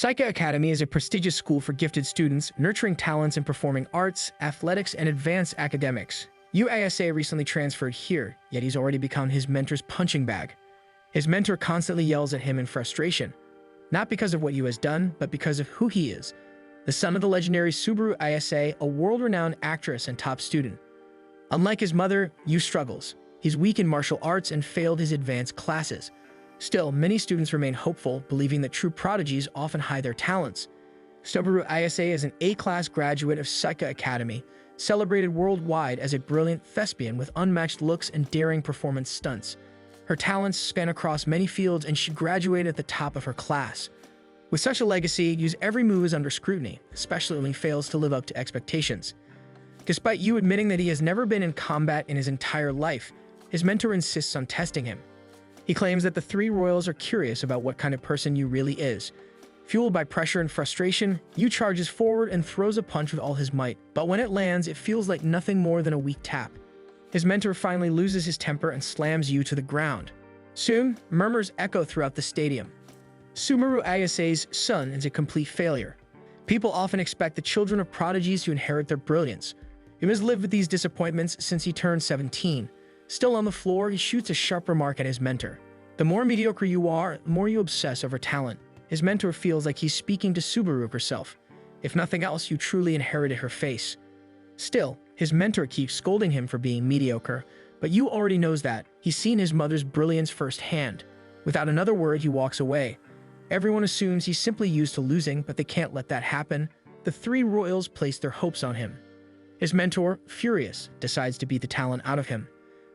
Saika Academy is a prestigious school for gifted students, nurturing talents in performing arts, athletics, and advanced academics. UASA recently transferred here, yet he's already become his mentor's punching bag. His mentor constantly yells at him in frustration, not because of what Yu has done, but because of who he is. The son of the legendary Subaru Ayase, a world-renowned actress and top student. Unlike his mother, Yu struggles. He's weak in martial arts and failed his advanced classes. Still, many students remain hopeful, believing that true prodigies often hide their talents. Subaru Ayase is an A-class graduate of Saika Academy, celebrated worldwide as a brilliant thespian with unmatched looks and daring performance stunts. Her talents span across many fields, and she graduated at the top of her class. With such a legacy, Yu's every move is under scrutiny, especially when he fails to live up to expectations. Despite Yu admitting that he has never been in combat in his entire life, his mentor insists on testing him. He claims that the three royals are curious about what kind of person Yu really is. Fueled by pressure and frustration, Yu charges forward and throws a punch with all his might, but when it lands, it feels like nothing more than a weak tap. His mentor finally loses his temper and slams Yu to the ground. Soon, murmurs echo throughout the stadium. Subaru Ayase's son is a complete failure. People often expect the children of prodigies to inherit their brilliance. Yu has lived with these disappointments since he turned 17. Still on the floor, he shoots a sharp remark at his mentor. The more mediocre you are, the more you obsess over talent. His mentor feels like he's speaking to Subaru herself. If nothing else, you truly inherited her face. Still, his mentor keeps scolding him for being mediocre, but Yu already knows that. He's seen his mother's brilliance firsthand. Without another word, he walks away. Everyone assumes he's simply used to losing, but they can't let that happen. The three royals place their hopes on him. His mentor, furious, decides to beat the talent out of him.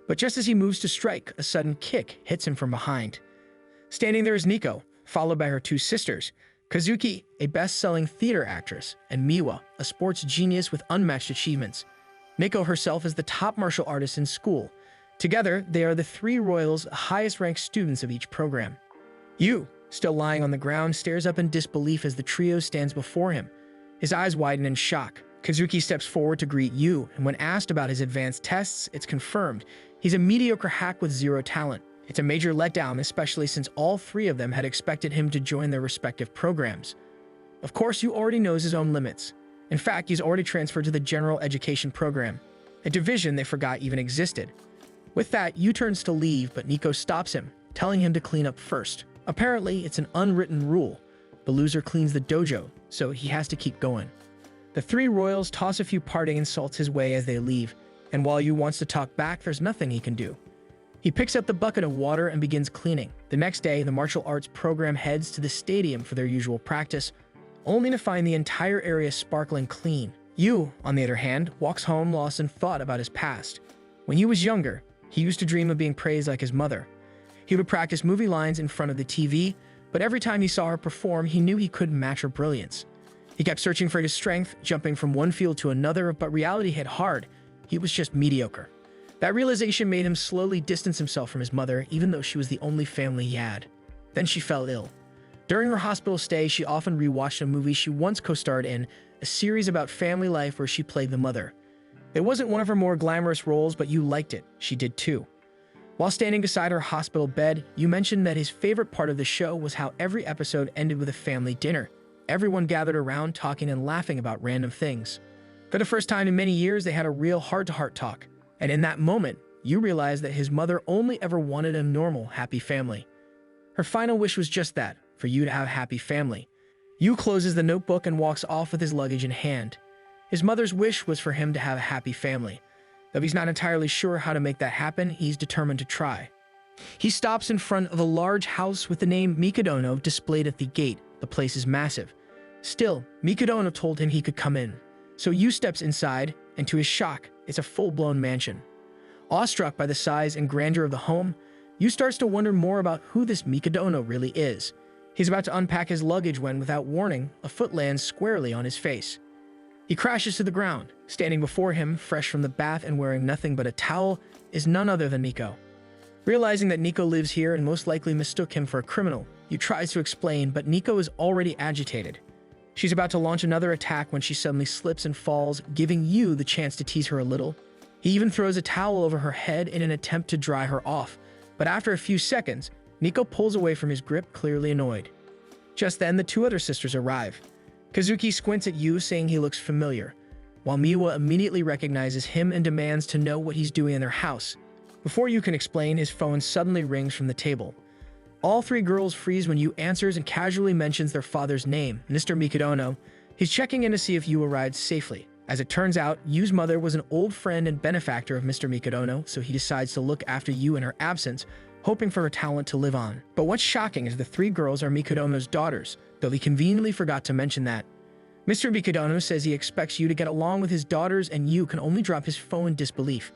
But just as he moves to strike, a sudden kick hits him from behind. Standing there is Nico, followed by her two sisters, Kazuki, a best-selling theater actress, and Miwa, a sports genius with unmatched achievements. Nico herself is the top martial artist in school. Together, they are the three royals' highest-ranked students of each program. Yu, still lying on the ground, stares up in disbelief as the trio stands before him. His eyes widen in shock. Kazuki steps forward to greet Yu, and when asked about his advanced tests, it's confirmed. He's a mediocre hack with zero talent. It's a major letdown, especially since all three of them had expected him to join their respective programs. Of course, Yu already knows his own limits. In fact, he's already transferred to the general education program, a division they forgot even existed. With that, Yu turns to leave, but Nico stops him, telling him to clean up first. Apparently, it's an unwritten rule. The loser cleans the dojo, so he has to keep going. The three royals toss a few parting insults his way as they leave, and while Yu wants to talk back, there's nothing he can do. He picks up the bucket of water and begins cleaning. The next day, the martial arts program heads to the stadium for their usual practice, only to find the entire area sparkling clean. Yu, on the other hand, walks home lost in thought about his past. When he was younger, he used to dream of being praised like his mother. He would practice movie lines in front of the TV, but every time he saw her perform, he knew he couldn't match her brilliance. He kept searching for his strength, jumping from one field to another, but reality hit hard. He was just mediocre. That realization made him slowly distance himself from his mother, even though she was the only family he had. Then she fell ill. During her hospital stay, she often rewatched a movie she once co-starred in, a series about family life where she played the mother. It wasn't one of her more glamorous roles, but Yu liked it. She did too. While standing beside her hospital bed, Yu mentioned that his favorite part of the show was how every episode ended with a family dinner. Everyone gathered around, talking and laughing about random things. For the first time in many years, they had a real heart-to-heart talk. And in that moment, Yu realized that his mother only ever wanted a normal, happy family. Her final wish was just that, for Yu to have a happy family. Yu closes the notebook and walks off with his luggage in hand. His mother's wish was for him to have a happy family. Though he's not entirely sure how to make that happen, he's determined to try. He stops in front of a large house with the name Mikadono displayed at the gate. The place is massive. Still, Mikadono told him he could come in. So Yu steps inside, and to his shock, it's a full-blown mansion. Awestruck by the size and grandeur of the home, Yu starts to wonder more about who this Mikadono really is. He's about to unpack his luggage when, without warning, a foot lands squarely on his face. He crashes to the ground. Standing before him, fresh from the bath and wearing nothing but a towel, is none other than Nico. Realizing that Nico lives here and most likely mistook him for a criminal, Yu tries to explain, but Nico is already agitated. She's about to launch another attack when she suddenly slips and falls, giving Yu the chance to tease her a little. He even throws a towel over her head in an attempt to dry her off, but after a few seconds, Nico pulls away from his grip, clearly annoyed. Just then, the two other sisters arrive. Kazuki squints at Yu, saying he looks familiar, while Miwa immediately recognizes him and demands to know what he's doing in their house. Before Yu can explain, his phone suddenly rings from the table. All three girls freeze when Yu answers and casually mentions their father's name, Mr. Mikadono. He's checking in to see if Yu arrived safely. As it turns out, Yu's mother was an old friend and benefactor of Mr. Mikadono, so he decides to look after Yu in her absence, hoping for her talent to live on. But what's shocking is the three girls are Mikadono's daughters, though he conveniently forgot to mention that. Mr. Mikadono says he expects Yu to get along with his daughters, and Yu can only drop his phone in disbelief.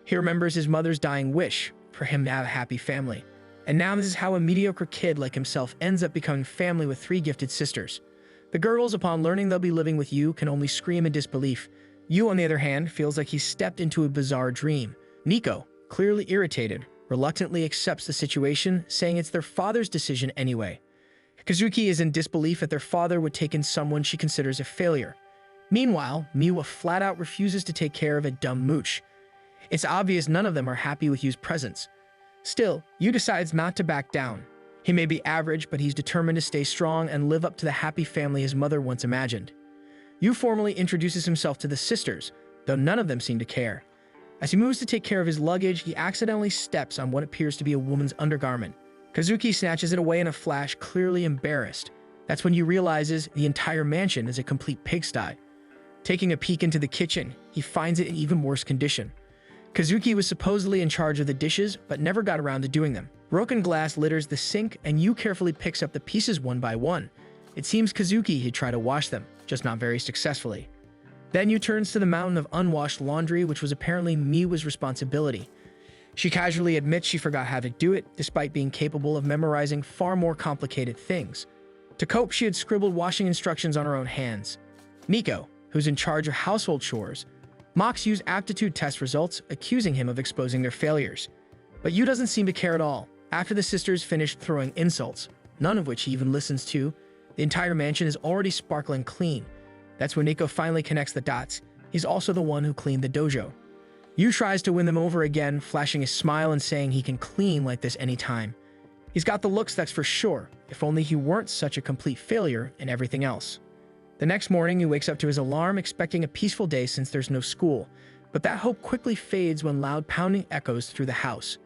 He remembers his mother's dying wish for him to have a happy family. And now this is how a mediocre kid like himself ends up becoming family with three gifted sisters. The girls, upon learning they'll be living with Yu, can only scream in disbelief. Yu, on the other hand, feels like he's stepped into a bizarre dream. Nico, clearly irritated, reluctantly accepts the situation, saying it's their father's decision anyway. Kazuki is in disbelief that their father would take in someone she considers a failure. Meanwhile, Miwa flat out refuses to take care of a dumb mooch. It's obvious none of them are happy with Yu's presence. Still, Yu decides not to back down. He may be average, but he's determined to stay strong and live up to the happy family his mother once imagined. Yu formally introduces himself to the sisters, though none of them seem to care. As he moves to take care of his luggage, he accidentally steps on what appears to be a woman's undergarment. Kazuki snatches it away in a flash, clearly embarrassed. That's when Yu realizes the entire mansion is a complete pigsty. Taking a peek into the kitchen, he finds it in even worse condition. Kazuki was supposedly in charge of the dishes, but never got around to doing them. Broken glass litters the sink, and Yu carefully picks up the pieces one by one. It seems Kazuki had tried to wash them, just not very successfully. Then Yu turns to the mountain of unwashed laundry, which was apparently Miwa's responsibility. She casually admits she forgot how to do it, despite being capable of memorizing far more complicated things. To cope, she had scribbled washing instructions on her own hands. Nico, who's in charge of household chores, mocks Yu's aptitude test results, accusing him of exposing their failures. But Yu doesn't seem to care at all. After the sisters finish throwing insults, none of which he even listens to, the entire mansion is already sparkling clean. That's when Nico finally connects the dots. He's also the one who cleaned the dojo. Yu tries to win them over again, flashing a smile and saying he can clean like this anytime. He's got the looks, that's for sure, if only he weren't such a complete failure in everything else. The next morning, he wakes up to his alarm, expecting a peaceful day since there's no school. But that hope quickly fades when loud pounding echoes through the house.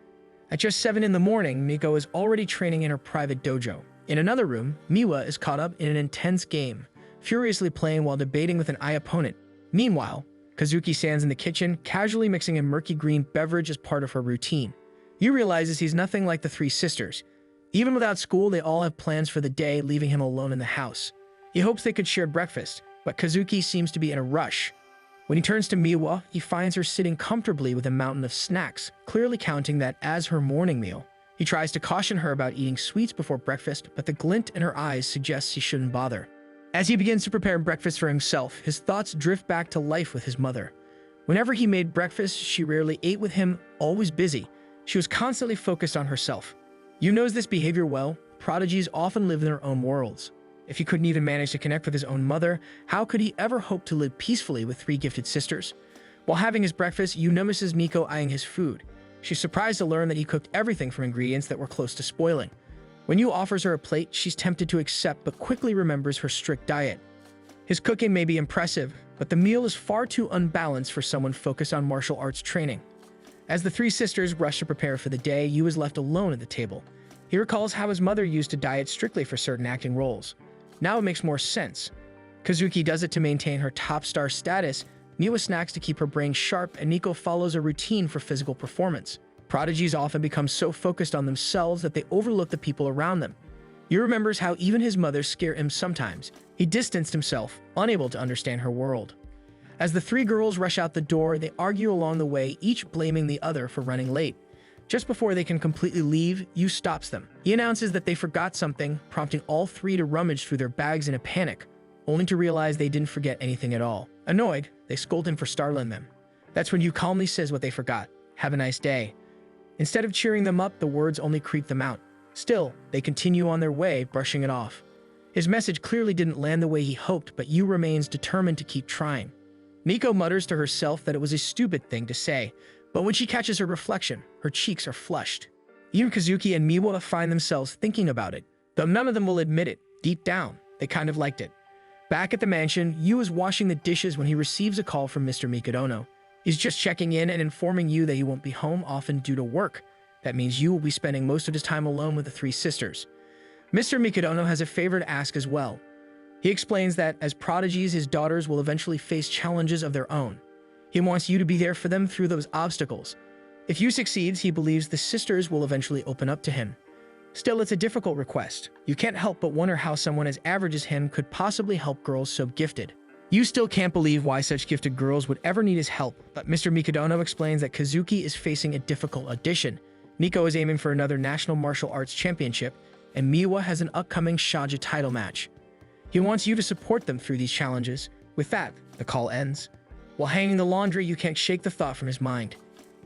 At just 7 in the morning, Miko is already training in her private dojo. In another room, Miwa is caught up in an intense game, furiously playing while debating with an opponent. Meanwhile, Kazuki stands in the kitchen, casually mixing a murky green beverage as part of her routine. Yu realizes he's nothing like the three sisters. Even without school, they all have plans for the day, leaving him alone in the house. He hopes they could share breakfast, but Kazuki seems to be in a rush. When he turns to Miwa, he finds her sitting comfortably with a mountain of snacks, clearly counting that as her morning meal. He tries to caution her about eating sweets before breakfast, but the glint in her eyes suggests he shouldn't bother. As he begins to prepare breakfast for himself, his thoughts drift back to life with his mother. Whenever he made breakfast, she rarely ate with him, always busy. She was constantly focused on herself. Yu knows this behavior well. Prodigies often live in their own worlds. If he couldn't even manage to connect with his own mother, how could he ever hope to live peacefully with three gifted sisters? While having his breakfast, Yu notices Miko eyeing his food. She's surprised to learn that he cooked everything from ingredients that were close to spoiling. When Yu offers her a plate, she's tempted to accept but quickly remembers her strict diet. His cooking may be impressive, but the meal is far too unbalanced for someone focused on martial arts training. As the three sisters rush to prepare for the day, Yu is left alone at the table. He recalls how his mother used to diet strictly for certain acting roles. Now it makes more sense. Kazuki does it to maintain her top star status, Miwa snacks to keep her brain sharp, and Nico follows a routine for physical performance. Prodigies often become so focused on themselves that they overlook the people around them. Yu remembers how even his mother scared him sometimes. He distanced himself, unable to understand her world. As the three girls rush out the door, they argue along the way, each blaming the other for running late. Just before they can completely leave, Yu stops them. He announces that they forgot something, prompting all three to rummage through their bags in a panic, only to realize they didn't forget anything at all. Annoyed, they scold him for startling them. That's when Yu calmly says what they forgot. Have a nice day. Instead of cheering them up, the words only creep them out. Still, they continue on their way, brushing it off. His message clearly didn't land the way he hoped, but Yu remains determined to keep trying. Nico mutters to herself that it was a stupid thing to say, but when she catches her reflection, her cheeks are flushed. Even Kazuki and Miwa find themselves thinking about it, though none of them will admit it. Deep down, they kind of liked it. Back at the mansion, Yu is washing the dishes when he receives a call from Mr. Mikadono. He's just checking in and informing Yu that he won't be home often due to work. That means Yu will be spending most of his time alone with the three sisters. Mr. Mikadono has a favor to ask as well. He explains that, as prodigies, his daughters will eventually face challenges of their own. He wants you to be there for them through those obstacles. If Yu succeeds, he believes the sisters will eventually open up to him. Still, it's a difficult request. You can't help but wonder how someone as average as him could possibly help girls so gifted. You still can't believe why such gifted girls would ever need his help, but Mr. Mikadono explains that Kazuki is facing a difficult audition. Nico is aiming for another national martial arts championship, and Miwa has an upcoming Shaja title match. He wants you to support them through these challenges. With that, the call ends. While hanging the laundry, you can't shake the thought from his mind.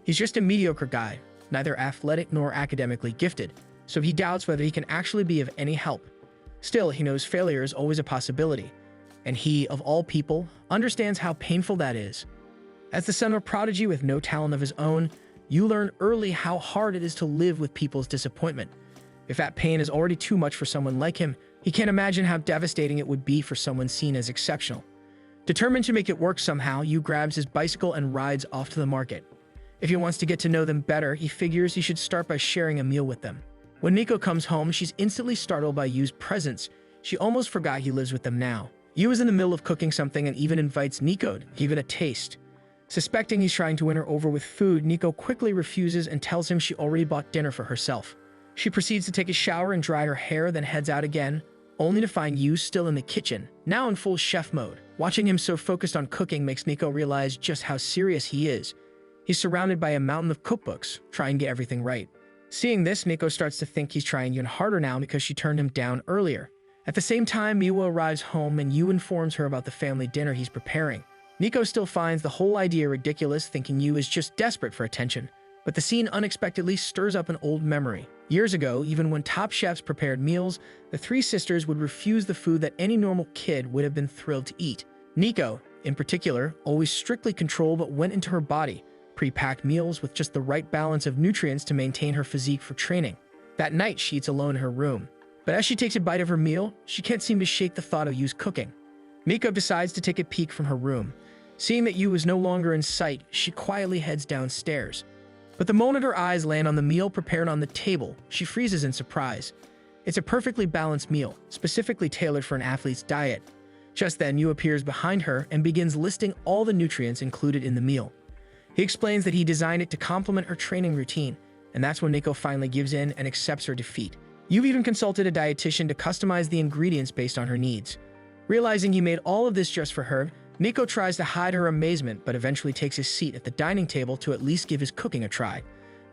He's just a mediocre guy, neither athletic nor academically gifted, so he doubts whether he can actually be of any help. Still, he knows failure is always a possibility, and he, of all people, understands how painful that is. As the son of a prodigy with no talent of his own, you learn early how hard it is to live with people's disappointment. If that pain is already too much for someone like him, he can't imagine how devastating it would be for someone seen as exceptional. Determined to make it work somehow, Yu grabs his bicycle and rides off to the market. If he wants to get to know them better, he figures he should start by sharing a meal with them. When Nico comes home, she's instantly startled by Yu's presence. She almost forgot he lives with them now. Yu is in the middle of cooking something and even invites Nico to give it a taste. Suspecting he's trying to win her over with food, Nico quickly refuses and tells him she already bought dinner for herself. She proceeds to take a shower and dry her hair, then heads out again, only to find Yu still in the kitchen, now in full chef mode. Watching him so focused on cooking makes Nico realize just how serious he is. He's surrounded by a mountain of cookbooks, trying to get everything right. Seeing this, Nico starts to think he's trying even harder now because she turned him down earlier. At the same time, Miwa arrives home and Yu informs her about the family dinner he's preparing. Nico still finds the whole idea ridiculous, thinking Yu is just desperate for attention. But the scene unexpectedly stirs up an old memory. Years ago, even when top chefs prepared meals, the three sisters would refuse the food that any normal kid would have been thrilled to eat. Nico, in particular, always strictly controlled what went into her body, pre-packed meals with just the right balance of nutrients to maintain her physique for training. That night, she eats alone in her room. But as she takes a bite of her meal, she can't seem to shake the thought of Yu's cooking. Miko decides to take a peek from her room. Seeing that Yu is no longer in sight, she quietly heads downstairs. But the moment her eyes land on the meal prepared on the table, she freezes in surprise. It's a perfectly balanced meal, specifically tailored for an athlete's diet. Just then, Yu appears behind her and begins listing all the nutrients included in the meal. He explains that he designed it to complement her training routine, and that's when Nico finally gives in and accepts her defeat. Yu even consulted a dietitian to customize the ingredients based on her needs. Realizing he made all of this just for her, Nico tries to hide her amazement but eventually takes his seat at the dining table to at least give his cooking a try.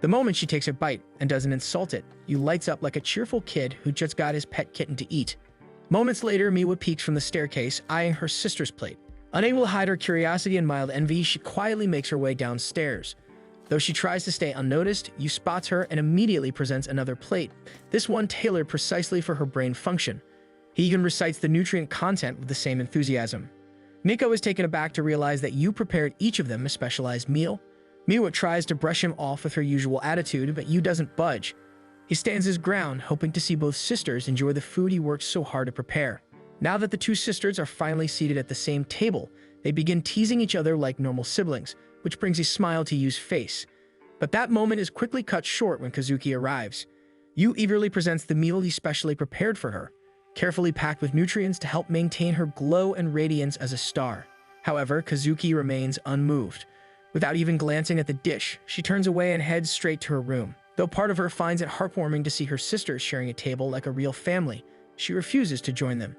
The moment she takes a bite and doesn't insult it, Yu lights up like a cheerful kid who just got his pet kitten to eat. Moments later, Miwa peeks from the staircase, eyeing her sister's plate. Unable to hide her curiosity and mild envy, she quietly makes her way downstairs. Though she tries to stay unnoticed, Yu spots her and immediately presents another plate, this one tailored precisely for her brain function. He even recites the nutrient content with the same enthusiasm. Nico is taken aback to realize that Yu prepared each of them a specialized meal. Miwa tries to brush him off with her usual attitude, but Yu doesn't budge. He stands his ground, hoping to see both sisters enjoy the food he worked so hard to prepare. Now that the two sisters are finally seated at the same table, they begin teasing each other like normal siblings, which brings a smile to Yu's face. But that moment is quickly cut short when Kazuki arrives. Yu eagerly presents the meal he specially prepared for her, carefully packed with nutrients to help maintain her glow and radiance as a star. However, Kazuki remains unmoved. Without even glancing at the dish, she turns away and heads straight to her room. Though part of her finds it heartwarming to see her sisters sharing a table like a real family, she refuses to join them.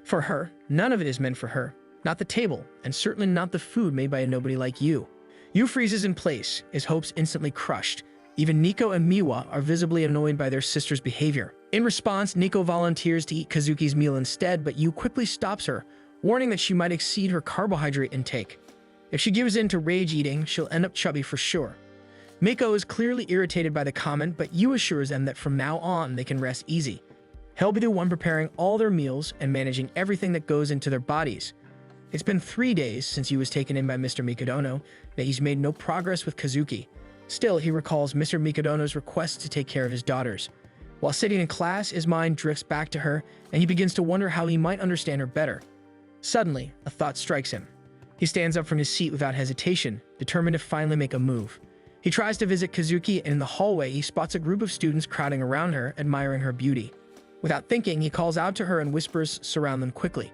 For her, none of it is meant for her. Not the table, and certainly not the food made by a nobody like Yu. Yu freezes in place, his hopes instantly crushed. Even Nico and Miwa are visibly annoyed by their sister's behavior. In response, Nico volunteers to eat Kazuki's meal instead, but Yu quickly stops her, warning that she might exceed her carbohydrate intake. If she gives in to rage eating, she'll end up chubby for sure. Miko is clearly irritated by the comment, but Yu assures them that from now on they can rest easy. He'll be the one preparing all their meals and managing everything that goes into their bodies. It's been 3 days since he was taken in by Mr. Mikadono, that he's made no progress with Kazuki. Still, he recalls Mr. Mikadono's request to take care of his daughters. While sitting in class, his mind drifts back to her, and he begins to wonder how he might understand her better. Suddenly, a thought strikes him. He stands up from his seat without hesitation, determined to finally make a move. He tries to visit Kazuki, and in the hallway, he spots a group of students crowding around her, admiring her beauty. Without thinking, he calls out to her and whispers, "Surround them quickly."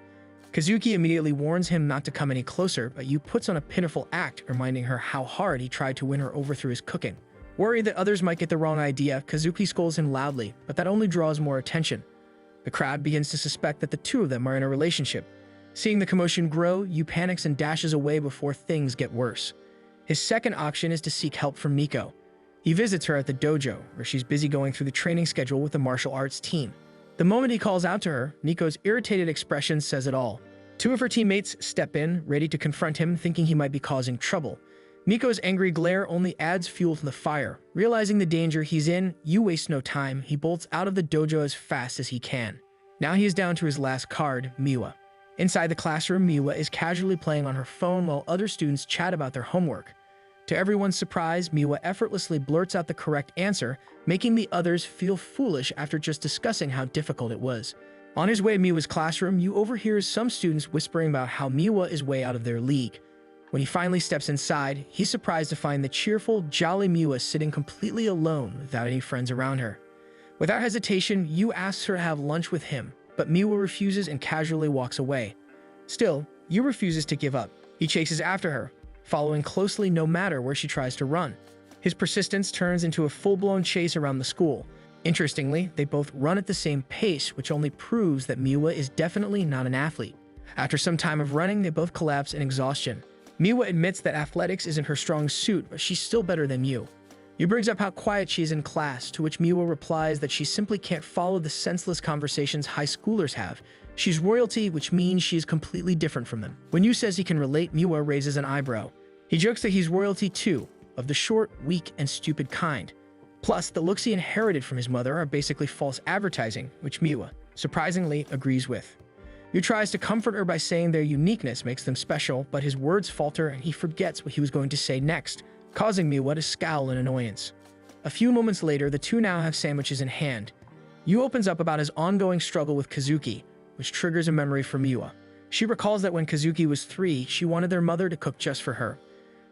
Kazuki immediately warns him not to come any closer, but Yu puts on a pitiful act, reminding her how hard he tried to win her over through his cooking. Worried that others might get the wrong idea, Kazuki scolds him loudly, but that only draws more attention. The crowd begins to suspect that the two of them are in a relationship. Seeing the commotion grow, Yu panics and dashes away before things get worse. His second option is to seek help from Miko. He visits her at the dojo, where she's busy going through the training schedule with the martial arts team. The moment he calls out to her, Miko's irritated expression says it all. Two of her teammates step in, ready to confront him, thinking he might be causing trouble. Miko's angry glare only adds fuel to the fire. Realizing the danger he's in, Yu wastes no time. He bolts out of the dojo as fast as he can. Now he is down to his last card, Miwa. Inside the classroom, Miwa is casually playing on her phone while other students chat about their homework. To everyone's surprise, Miwa effortlessly blurts out the correct answer, making the others feel foolish after just discussing how difficult it was. On his way to Miwa's classroom, Yu overhears some students whispering about how Miwa is way out of their league. When he finally steps inside, he's surprised to find the cheerful, jolly Miwa sitting completely alone without any friends around her. Without hesitation, Yu asks her to have lunch with him, but Miwa refuses and casually walks away. Still, Yu refuses to give up. He chases after her, following closely no matter where she tries to run. His persistence turns into a full-blown chase around the school. Interestingly, they both run at the same pace, which only proves that Miwa is definitely not an athlete. After some time of running, they both collapse in exhaustion. Miwa admits that athletics isn't her strong suit, but she's still better than Yu. Yu brings up how quiet she is in class, to which Miwa replies that she simply can't follow the senseless conversations high schoolers have. She's royalty, which means she is completely different from them. When Yu says he can relate, Miwa raises an eyebrow. He jokes that he's royalty too, of the short, weak, and stupid kind. Plus, the looks he inherited from his mother are basically false advertising, which Miwa, surprisingly, agrees with. Yu tries to comfort her by saying their uniqueness makes them special, but his words falter and he forgets what he was going to say next, causing Miwa to scowl in annoyance. A few moments later, the two now have sandwiches in hand. Yu opens up about his ongoing struggle with Kazuki, which triggers a memory for Miwa. She recalls that when Kazuki was 3, she wanted their mother to cook just for her.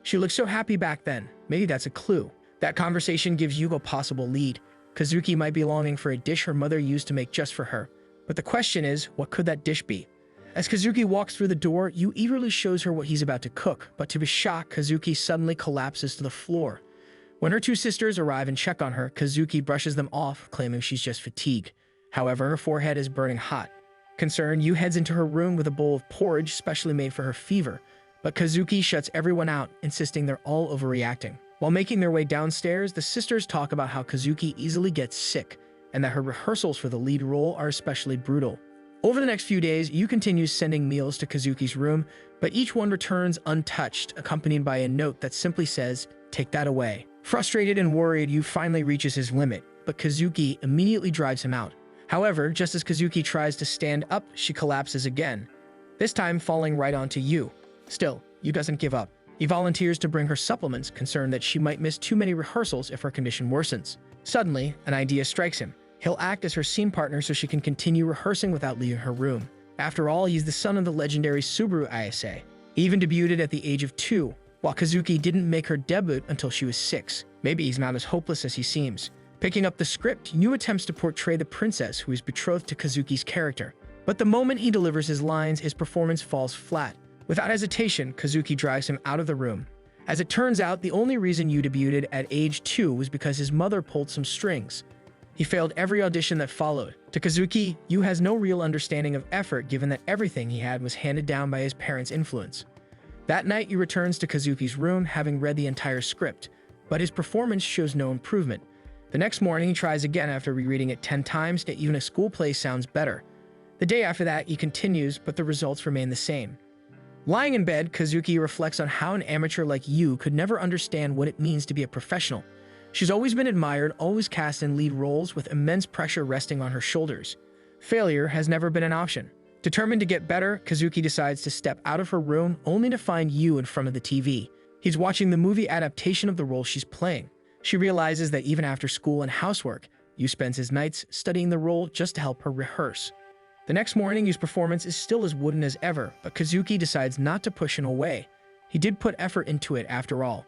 She looked so happy back then. Maybe that's a clue. That conversation gives Yu a possible lead. Kazuki might be longing for a dish her mother used to make just for her. But the question is, what could that dish be? As Kazuki walks through the door, Yu eagerly shows her what he's about to cook, but to his shock, Kazuki suddenly collapses to the floor. When her two sisters arrive and check on her, Kazuki brushes them off, claiming she's just fatigued. However, her forehead is burning hot. Concerned, Yu heads into her room with a bowl of porridge specially made for her fever, but Kazuki shuts everyone out, insisting they're all overreacting. While making their way downstairs, the sisters talk about how Kazuki easily gets sick, and that her rehearsals for the lead role are especially brutal. Over the next few days, Yu continues sending meals to Kazuki's room, but each one returns untouched, accompanied by a note that simply says, "Take that away." Frustrated and worried, Yu finally reaches his limit, but Kazuki immediately drives him out. However, just as Kazuki tries to stand up, she collapses again, this time falling right onto Yu. Still, Yu doesn't give up. He volunteers to bring her supplements, concerned that she might miss too many rehearsals if her condition worsens. Suddenly, an idea strikes him. He'll act as her scene partner so she can continue rehearsing without leaving her room. After all, he's the son of the legendary Subaru Ayase. He even debuted at the age of 2, while Kazuki didn't make her debut until she was 6. Maybe he's not as hopeless as he seems. Picking up the script, Yu attempts to portray the princess who is betrothed to Kazuki's character. But the moment he delivers his lines, his performance falls flat. Without hesitation, Kazuki drives him out of the room. As it turns out, the only reason Yu debuted at age 2 was because his mother pulled some strings. He failed every audition that followed. To Kazuki, Yu has no real understanding of effort given that everything he had was handed down by his parents' influence. That night, Yu returns to Kazuki's room having read the entire script, but his performance shows no improvement. The next morning, he tries again after rereading it 10 times, yet even a school play sounds better. The day after that, he continues, but the results remain the same. Lying in bed, Kazuki reflects on how an amateur like Yu could never understand what it means to be a professional. She's always been admired, always cast in lead roles with immense pressure resting on her shoulders. Failure has never been an option. Determined to get better, Kazuki decides to step out of her room only to find Yu in front of the TV. He's watching the movie adaptation of the role she's playing. She realizes that even after school and housework, Yu spends his nights studying the role just to help her rehearse. The next morning, Yu's performance is still as wooden as ever, but Kazuki decides not to push him away. He did put effort into it after all.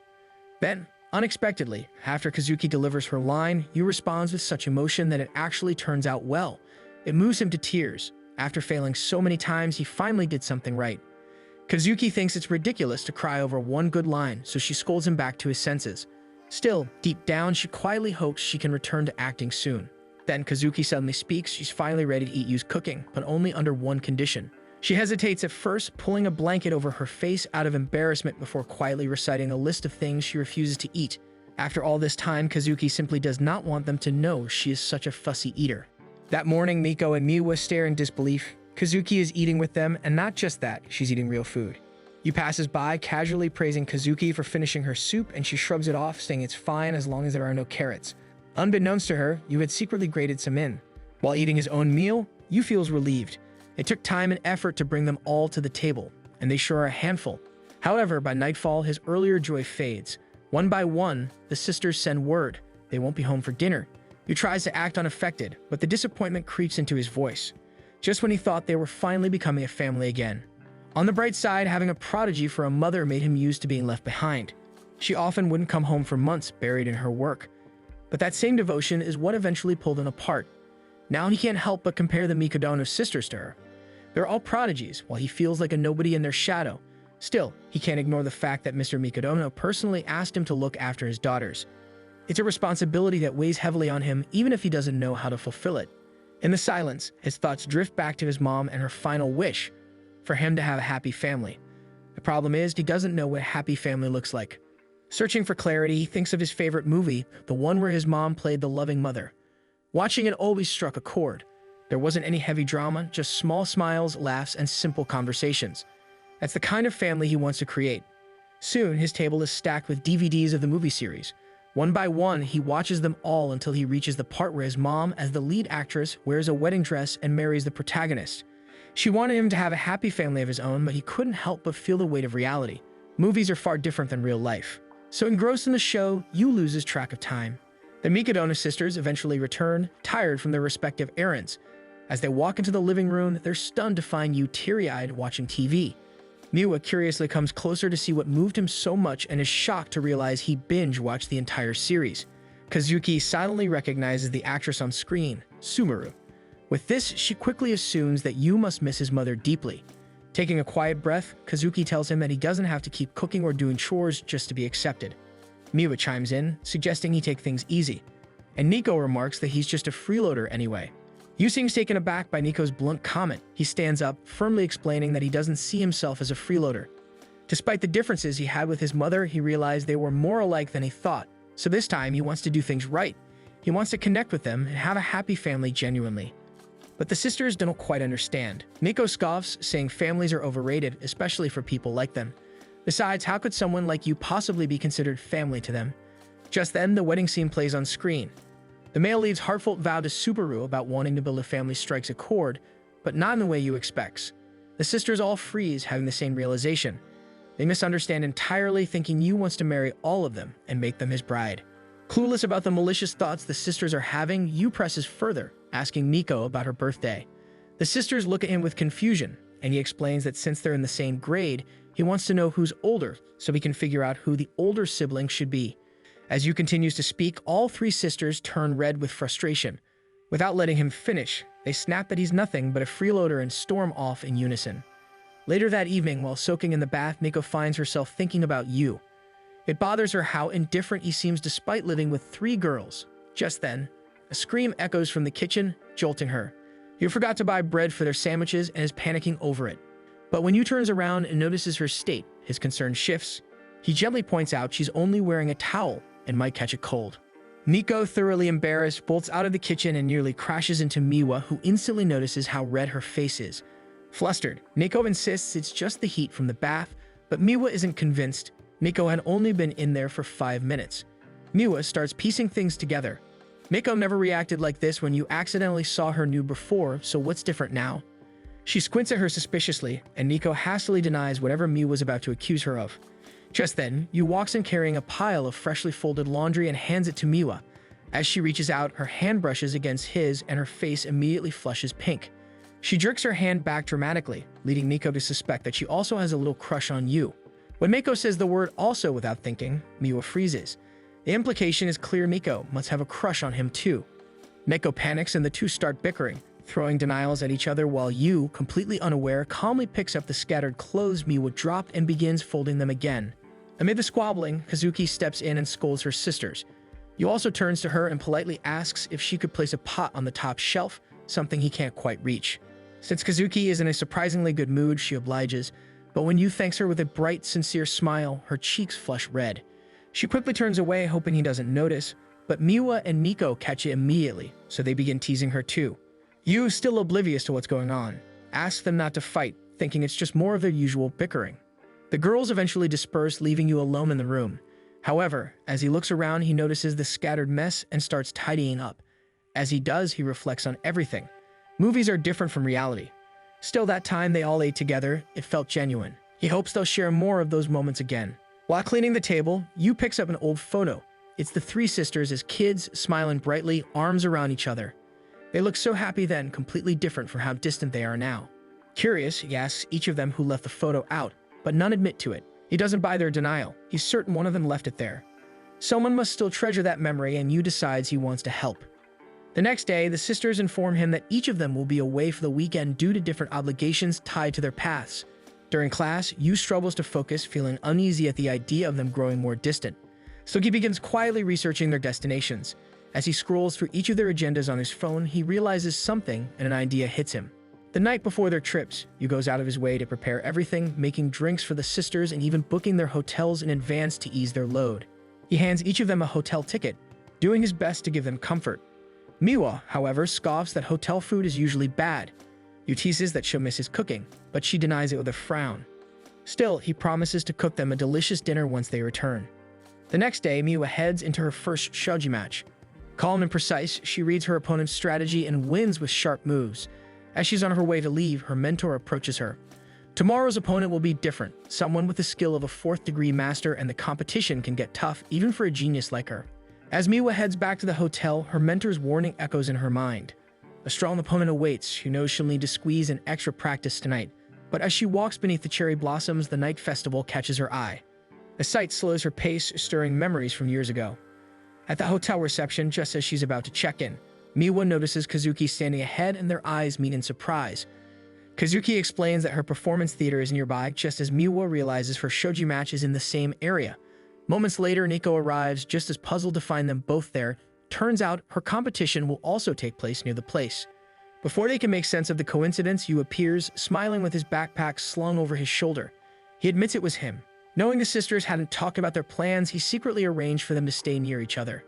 Then, unexpectedly, after Kazuki delivers her line, Yu responds with such emotion that it actually turns out well. It moves him to tears. After failing so many times, he finally did something right. Kazuki thinks it's ridiculous to cry over one good line, so she scolds him back to his senses. Still, deep down, she quietly hopes she can return to acting soon. Then Kazuki suddenly speaks. She's finally ready to eat Yu's cooking, but only under one condition. She hesitates at first, pulling a blanket over her face out of embarrassment before quietly reciting a list of things she refuses to eat. After all this time, Kazuki simply does not want them to know she is such a fussy eater. That morning, Miko and Miwa stare in disbelief. Kazuki is eating with them, and not just that, she's eating real food. Yu passes by, casually praising Kazuki for finishing her soup, and she shrugs it off, saying it's fine as long as there are no carrots. Unbeknownst to her, Yu had secretly grated some in. While eating his own meal, Yu feels relieved. It took time and effort to bring them all to the table, and they sure are a handful. However, by nightfall, his earlier joy fades. One by one, the sisters send word. They won't be home for dinner. Yu tries to act unaffected, but the disappointment creeps into his voice. Just when he thought they were finally becoming a family again. On the bright side, having a prodigy for a mother made him used to being left behind. She often wouldn't come home for months, buried in her work. But that same devotion is what eventually pulled them apart. Now he can't help but compare the Mikodono sisters to her. They're all prodigies, while he feels like a nobody in their shadow. Still, he can't ignore the fact that Mr. Mikodono personally asked him to look after his daughters. It's a responsibility that weighs heavily on him, even if he doesn't know how to fulfill it. In the silence, his thoughts drift back to his mom and her final wish, for him to have a happy family. The problem is, he doesn't know what a happy family looks like. Searching for clarity, he thinks of his favorite movie, the one where his mom played the loving mother. Watching it always struck a chord. There wasn't any heavy drama, just small smiles, laughs, and simple conversations. That's the kind of family he wants to create. Soon, his table is stacked with DVDs of the movie series. One by one, he watches them all until he reaches the part where his mom, as the lead actress, wears a wedding dress and marries the protagonist. She wanted him to have a happy family of his own, but he couldn't help but feel the weight of reality. Movies are far different than real life. So engrossed in the show, Yu loses track of time. The Mikodono sisters eventually return, tired from their respective errands. As they walk into the living room, they're stunned to find Yu teary-eyed watching TV. Miwa curiously comes closer to see what moved him so much and is shocked to realize he binge-watched the entire series. Kazuki silently recognizes the actress on screen, Sumaru. With this, she quickly assumes that Yu must miss his mother deeply. Taking a quiet breath, Kazuki tells him that he doesn't have to keep cooking or doing chores just to be accepted. Miwa chimes in, suggesting he take things easy. And Nico remarks that he's just a freeloader anyway. Yu seems taken aback by Nico's blunt comment. He stands up, firmly explaining that he doesn't see himself as a freeloader. Despite the differences he had with his mother, he realized they were more alike than he thought. So this time, he wants to do things right. He wants to connect with them and have a happy family genuinely. But the sisters don't quite understand. Nico scoffs, saying families are overrated, especially for people like them. Besides, how could someone like you possibly be considered family to them? Just then, the wedding scene plays on screen. The male lead's heartfelt vow to Subaru about wanting to build a family strikes a chord, but not in the way Yu expects. The sisters all freeze, having the same realization. They misunderstand entirely, thinking Yu wants to marry all of them and make them his bride. Clueless about the malicious thoughts the sisters are having, Yu presses further, asking Nico about her birthday. The sisters look at him with confusion, and he explains that since they're in the same grade, he wants to know who's older so he can figure out who the older sibling should be. As Yu continues to speak, all three sisters turn red with frustration. Without letting him finish, they snap that he's nothing but a freeloader and storm off in unison. Later that evening, while soaking in the bath, Nico finds herself thinking about Yu. It bothers her how indifferent he seems despite living with 3 girls. Just then, a scream echoes from the kitchen, jolting her. Yu forgot to buy bread for their sandwiches and is panicking over it. But when Yu turns around and notices her state, his concern shifts. He gently points out she's only wearing a towel and might catch a cold. Nico, thoroughly embarrassed, bolts out of the kitchen and nearly crashes into Miwa, who instantly notices how red her face is. Flustered, Nico insists it's just the heat from the bath, but Miwa isn't convinced. Nico had only been in there for 5 minutes. Miwa starts piecing things together. Nico never reacted like this when you accidentally saw her nude before, so what's different now? She squints at her suspiciously, and Nico hastily denies whatever Miwa was about to accuse her of. Just then, Yu walks in carrying a pile of freshly folded laundry and hands it to Miwa. As she reaches out, her hand brushes against his and her face immediately flushes pink. She jerks her hand back dramatically, leading Miko to suspect that she also has a little crush on you. When Miko says the word "also" without thinking, Miwa freezes. The implication is clear: Miko must have a crush on him too. Miko panics and the two start bickering, throwing denials at each other while you, completely unaware, calmly picks up the scattered clothes Miwa dropped and begins folding them again. Amid the squabbling, Kazuki steps in and scolds her sisters. You also turns to her and politely asks if she could place a pot on the top shelf, something he can't quite reach. Since Kazuki is in a surprisingly good mood, she obliges, but when you thanks her with a bright, sincere smile, her cheeks flush red. She quickly turns away, hoping he doesn't notice, but Miwa and Miko catch it immediately, so they begin teasing her too. You, still oblivious to what's going on, ask them not to fight, thinking it's just more of their usual bickering. The girls eventually disperse, leaving you alone in the room. However, as he looks around, he notices the scattered mess and starts tidying up. As he does, he reflects on everything. Movies are different from reality. Still, that time they all ate together, it felt genuine. He hopes they'll share more of those moments again. While cleaning the table, Yu picks up an old photo. It's the three sisters as kids, smiling brightly, arms around each other. They look so happy then, completely different from how distant they are now. Curious, he asks each of them who left the photo out, but none admit to it. He doesn't buy their denial. He's certain one of them left it there. Someone must still treasure that memory, and Yu decides he wants to help. The next day, the sisters inform him that each of them will be away for the weekend due to different obligations tied to their paths. During class, Yu struggles to focus, feeling uneasy at the idea of them growing more distant. So he begins quietly researching their destinations. As he scrolls through each of their agendas on his phone, he realizes something and an idea hits him. The night before their trips, Yu goes out of his way to prepare everything, making drinks for the sisters and even booking their hotels in advance to ease their load. He hands each of them a hotel ticket, doing his best to give them comfort. Miwa, however, scoffs that hotel food is usually bad. Yu teases that she'll miss his cooking, but she denies it with a frown. Still, he promises to cook them a delicious dinner once they return. The next day, Miwa heads into her first shogi match. Calm and precise, she reads her opponent's strategy and wins with sharp moves. As she's on her way to leave, her mentor approaches her. Tomorrow's opponent will be different, someone with the skill of a fourth-degree master, and the competition can get tough even for a genius like her. As Miwa heads back to the hotel, her mentor's warning echoes in her mind. A strong opponent awaits, who knows she'll need to squeeze in extra practice tonight. But as she walks beneath the cherry blossoms, the night festival catches her eye. The sight slows her pace, stirring memories from years ago. At the hotel reception, just as she's about to check in, Miwa notices Kazuki standing ahead and their eyes meet in surprise. Kazuki explains that her performance theater is nearby, just as Miwa realizes her shogi match is in the same area. Moments later, Nico arrives, just as puzzled to find them both there. Turns out, her competition will also take place near the place. Before they can make sense of the coincidence, Yu appears, smiling with his backpack slung over his shoulder. He admits it was him. Knowing the sisters hadn't talked about their plans, he secretly arranged for them to stay near each other.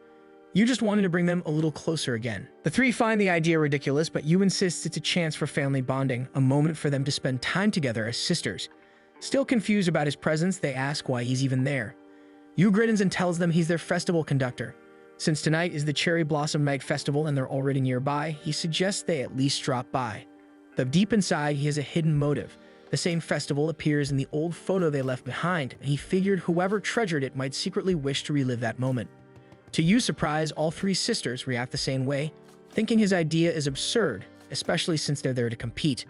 Yu just wanted to bring them a little closer again. The three find the idea ridiculous, but Yu insists it's a chance for family bonding, a moment for them to spend time together as sisters. Still confused about his presence, they ask why he's even there. Yu grins and tells them he's their festival conductor. Since tonight is the Cherry Blossom Night Festival and they're already nearby, he suggests they at least drop by. Though deep inside, he has a hidden motive. The same festival appears in the old photo they left behind, and he figured whoever treasured it might secretly wish to relive that moment. To Yu's surprise, all three sisters react the same way, thinking his idea is absurd, especially since they're there to compete.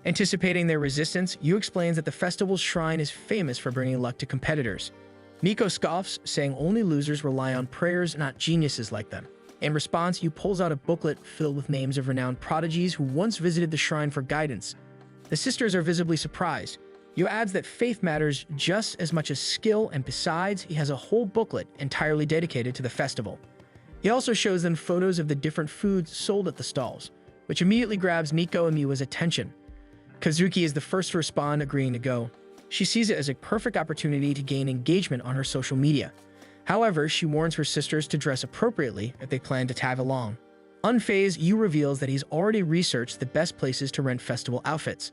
Anticipating their resistance, Yu explains that the festival's shrine is famous for bringing luck to competitors. Miko scoffs, saying only losers rely on prayers, not geniuses like them. In response, Yu pulls out a booklet filled with names of renowned prodigies who once visited the shrine for guidance. The sisters are visibly surprised. Yu adds that faith matters just as much as skill, and besides, he has a whole booklet entirely dedicated to the festival. He also shows them photos of the different foods sold at the stalls, which immediately grabs Miko and Miwa's attention. Kazuki is the first to respond, agreeing to go. She sees it as a perfect opportunity to gain engagement on her social media. However, she warns her sisters to dress appropriately if they plan to tag along. Unfazed, Yu reveals that he's already researched the best places to rent festival outfits.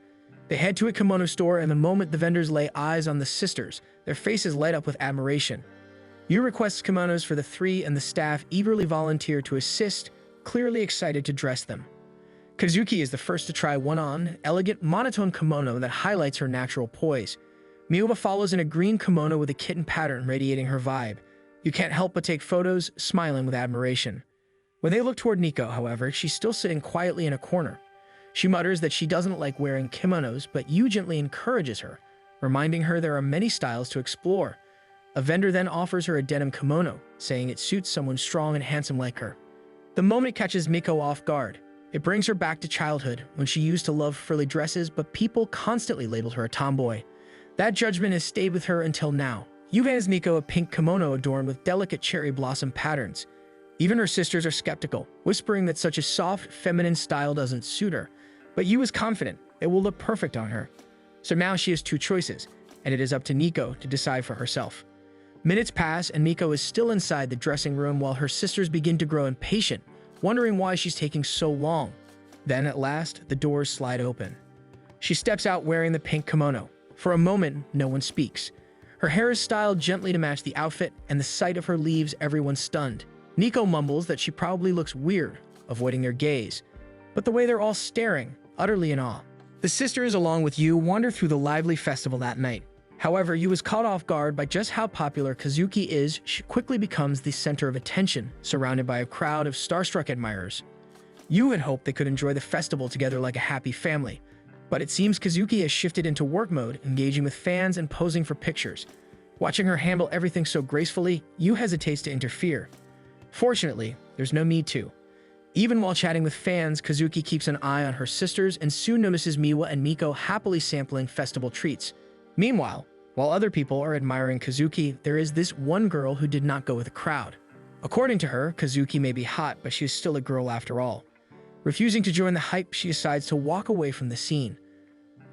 They head to a kimono store, and the moment the vendors lay eyes on the sisters, their faces light up with admiration. Yu requests kimonos for the three, and the staff eagerly volunteer to assist, clearly excited to dress them. Kazuki is the first to try one on, elegant, monotone kimono that highlights her natural poise. Miwa follows in a green kimono with a kitten pattern radiating her vibe. You can't help but take photos, smiling with admiration. When they look toward Nico, however, she's still sitting quietly in a corner. She mutters that she doesn't like wearing kimonos, but Yu gently encourages her, reminding her there are many styles to explore. A vendor then offers her a denim kimono, saying it suits someone strong and handsome like her. The moment catches Miko off guard. It brings her back to childhood, when she used to love frilly dresses, but people constantly labeled her a tomboy. That judgment has stayed with her until now. Yu hands Nico a pink kimono adorned with delicate cherry blossom patterns. Even her sisters are skeptical, whispering that such a soft, feminine style doesn't suit her. But Yu is confident it will look perfect on her. So now she has two choices, and it is up to Nico to decide for herself. Minutes pass, and Miko is still inside the dressing room while her sisters begin to grow impatient, wondering why she's taking so long. Then, at last, the doors slide open. She steps out wearing the pink kimono. For a moment, no one speaks. Her hair is styled gently to match the outfit, and the sight of her leaves everyone stunned. Nico mumbles that she probably looks weird, avoiding their gaze, but the way they're all staring, utterly in awe. The sisters, along with Yu, wander through the lively festival that night. However, Yu is caught off guard by just how popular Kazuki is. She quickly becomes the center of attention, surrounded by a crowd of starstruck admirers. Yu had hoped they could enjoy the festival together like a happy family, but it seems Kazuki has shifted into work mode, engaging with fans and posing for pictures. Watching her handle everything so gracefully, Yu hesitates to interfere. Fortunately, there's no need to. Even while chatting with fans, Kazuki keeps an eye on her sisters and soon notices Miwa and Miko happily sampling festival treats. Meanwhile, while other people are admiring Kazuki, there is this one girl who did not go with the crowd. According to her, Kazuki may be hot, but she is still a girl after all. Refusing to join the hype, she decides to walk away from the scene.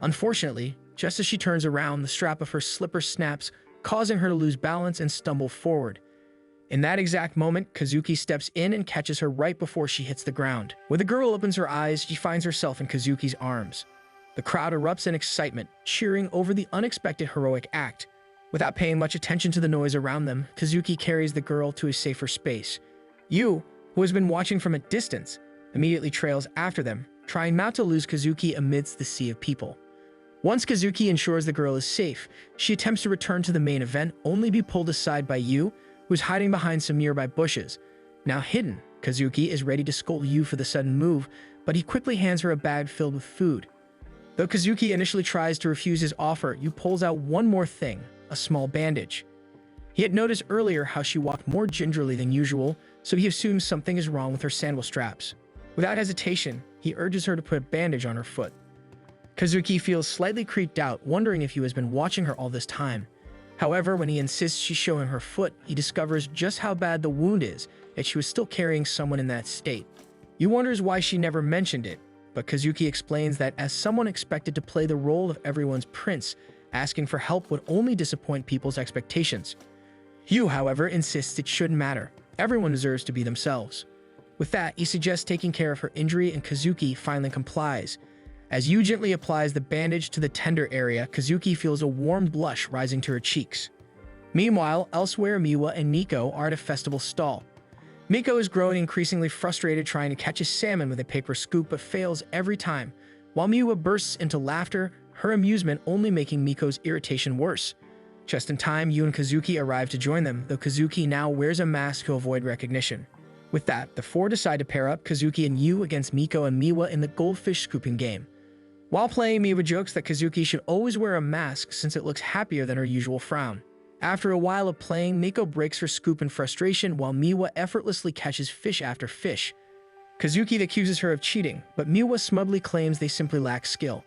Unfortunately, just as she turns around, the strap of her slipper snaps, causing her to lose balance and stumble forward. In that exact moment, Kazuki steps in and catches her right before she hits the ground. When the girl opens her eyes, she finds herself in Kazuki's arms. The crowd erupts in excitement, cheering over the unexpected heroic act. Without paying much attention to the noise around them, Kazuki carries the girl to a safer space. Yu, who has been watching from a distance, immediately trails after them, trying not to lose Kazuki amidst the sea of people. Once Kazuki ensures the girl is safe, she attempts to return to the main event, only to be pulled aside by Yu, who's hiding behind some nearby bushes. Now hidden, Kazuki is ready to scold Yu for the sudden move, but he quickly hands her a bag filled with food. Though Kazuki initially tries to refuse his offer, Yu pulls out one more thing, a small bandage. He had noticed earlier how she walked more gingerly than usual, so he assumes something is wrong with her sandal straps. Without hesitation, he urges her to put a bandage on her foot. Kazuki feels slightly creeped out, wondering if Yu has been watching her all this time. However, when he insists she show him her foot, he discovers just how bad the wound is, and she was still carrying someone in that state. Yu wonders why she never mentioned it, but Kazuki explains that as someone expected to play the role of everyone's prince, asking for help would only disappoint people's expectations. Yu, however, insists it shouldn't matter. Everyone deserves to be themselves. With that, he suggests taking care of her injury, and Kazuki finally complies. As Yu gently applies the bandage to the tender area, Kazuki feels a warm blush rising to her cheeks. Meanwhile, elsewhere, Miwa and Nico are at a festival stall. Miko is growing increasingly frustrated trying to catch a salmon with a paper scoop but fails every time, while Miwa bursts into laughter, her amusement only making Miko's irritation worse. Just in time, Yu and Kazuki arrive to join them, though Kazuki now wears a mask to avoid recognition. With that, the four decide to pair up Kazuki and Yu against Miko and Miwa in the goldfish scooping game. While playing, Miwa jokes that Kazuki should always wear a mask since it looks happier than her usual frown. After a while of playing, Miko breaks her scoop in frustration while Miwa effortlessly catches fish after fish. Kazuki accuses her of cheating, but Miwa smugly claims they simply lack skill.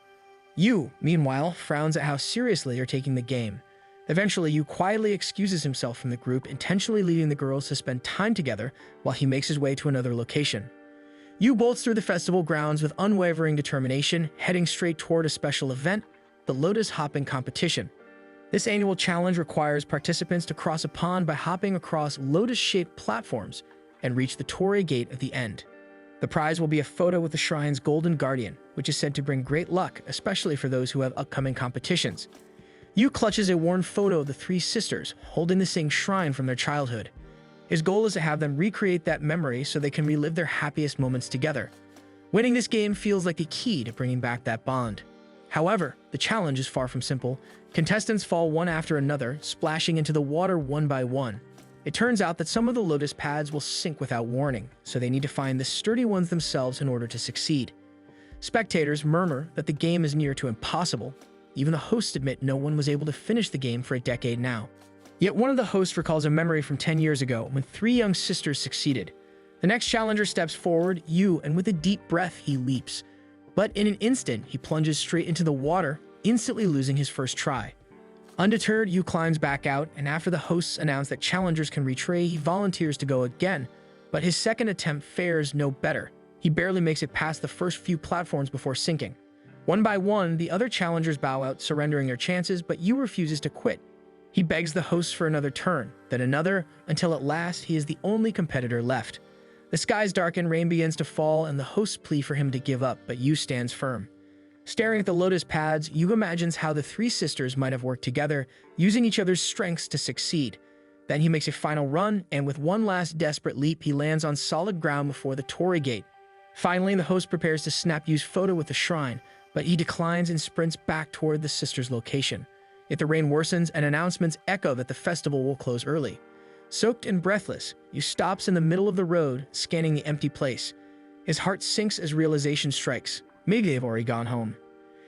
Yu, meanwhile, frowns at how seriously they're taking the game. Eventually, Yu quietly excuses himself from the group, intentionally leaving the girls to spend time together while he makes his way to another location. Yu bolts through the festival grounds with unwavering determination, heading straight toward a special event, the Lotus Hopping Competition. This annual challenge requires participants to cross a pond by hopping across lotus-shaped platforms and reach the Torii Gate at the end. The prize will be a photo with the shrine's golden guardian, which is said to bring great luck, especially for those who have upcoming competitions. Yu clutches a worn photo of the three sisters holding the same shrine from their childhood. His goal is to have them recreate that memory so they can relive their happiest moments together. Winning this game feels like the key to bringing back that bond. However, the challenge is far from simple. Contestants fall one after another, splashing into the water one by one. It turns out that some of the lotus pads will sink without warning, so they need to find the sturdy ones themselves in order to succeed. Spectators murmur that the game is near to impossible. Even the hosts admit no one was able to finish the game for a decade now. Yet one of the hosts recalls a memory from 10 years ago when 3 young sisters succeeded. The next challenger steps forward, and with a deep breath, he leaps. But in an instant, he plunges straight into the water, instantly losing his first try. Undeterred, Yu climbs back out, and after the hosts announce that challengers can retry, he volunteers to go again, but his second attempt fares no better. He barely makes it past the first few platforms before sinking. One by one, the other challengers bow out, surrendering their chances, but Yu refuses to quit. He begs the hosts for another turn, then another, until at last he is the only competitor left. The skies darken, rain begins to fall, and the hosts plead for him to give up, but Yu stands firm. Staring at the lotus pads, Yu imagines how the 3 sisters might have worked together, using each other's strengths to succeed. Then he makes a final run, and with one last desperate leap, he lands on solid ground before the Torii Gate. Finally, the host prepares to snap Yu's photo with the shrine, but he declines and sprints back toward the sisters' location. Yet the rain worsens, and announcements echo that the festival will close early. Soaked and breathless, Yu stops in the middle of the road, scanning the empty place. His heart sinks as realization strikes. Maybe they've already gone home.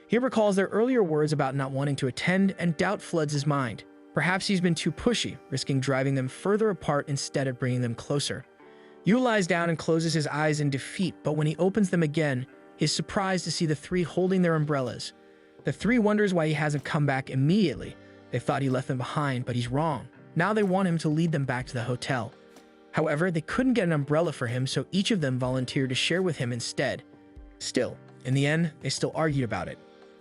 He recalls their earlier words about not wanting to attend, and doubt floods his mind. Perhaps he's been too pushy, risking driving them further apart instead of bringing them closer. Yu lies down and closes his eyes in defeat, but when he opens them again, he's surprised to see the 3 holding their umbrellas. The 3 wonders why he hasn't come back immediately. They thought he left them behind, but he's wrong. Now they want him to lead them back to the hotel. However, they couldn't get an umbrella for him, so each of them volunteered to share with him instead. Still, in the end, they still argued about it.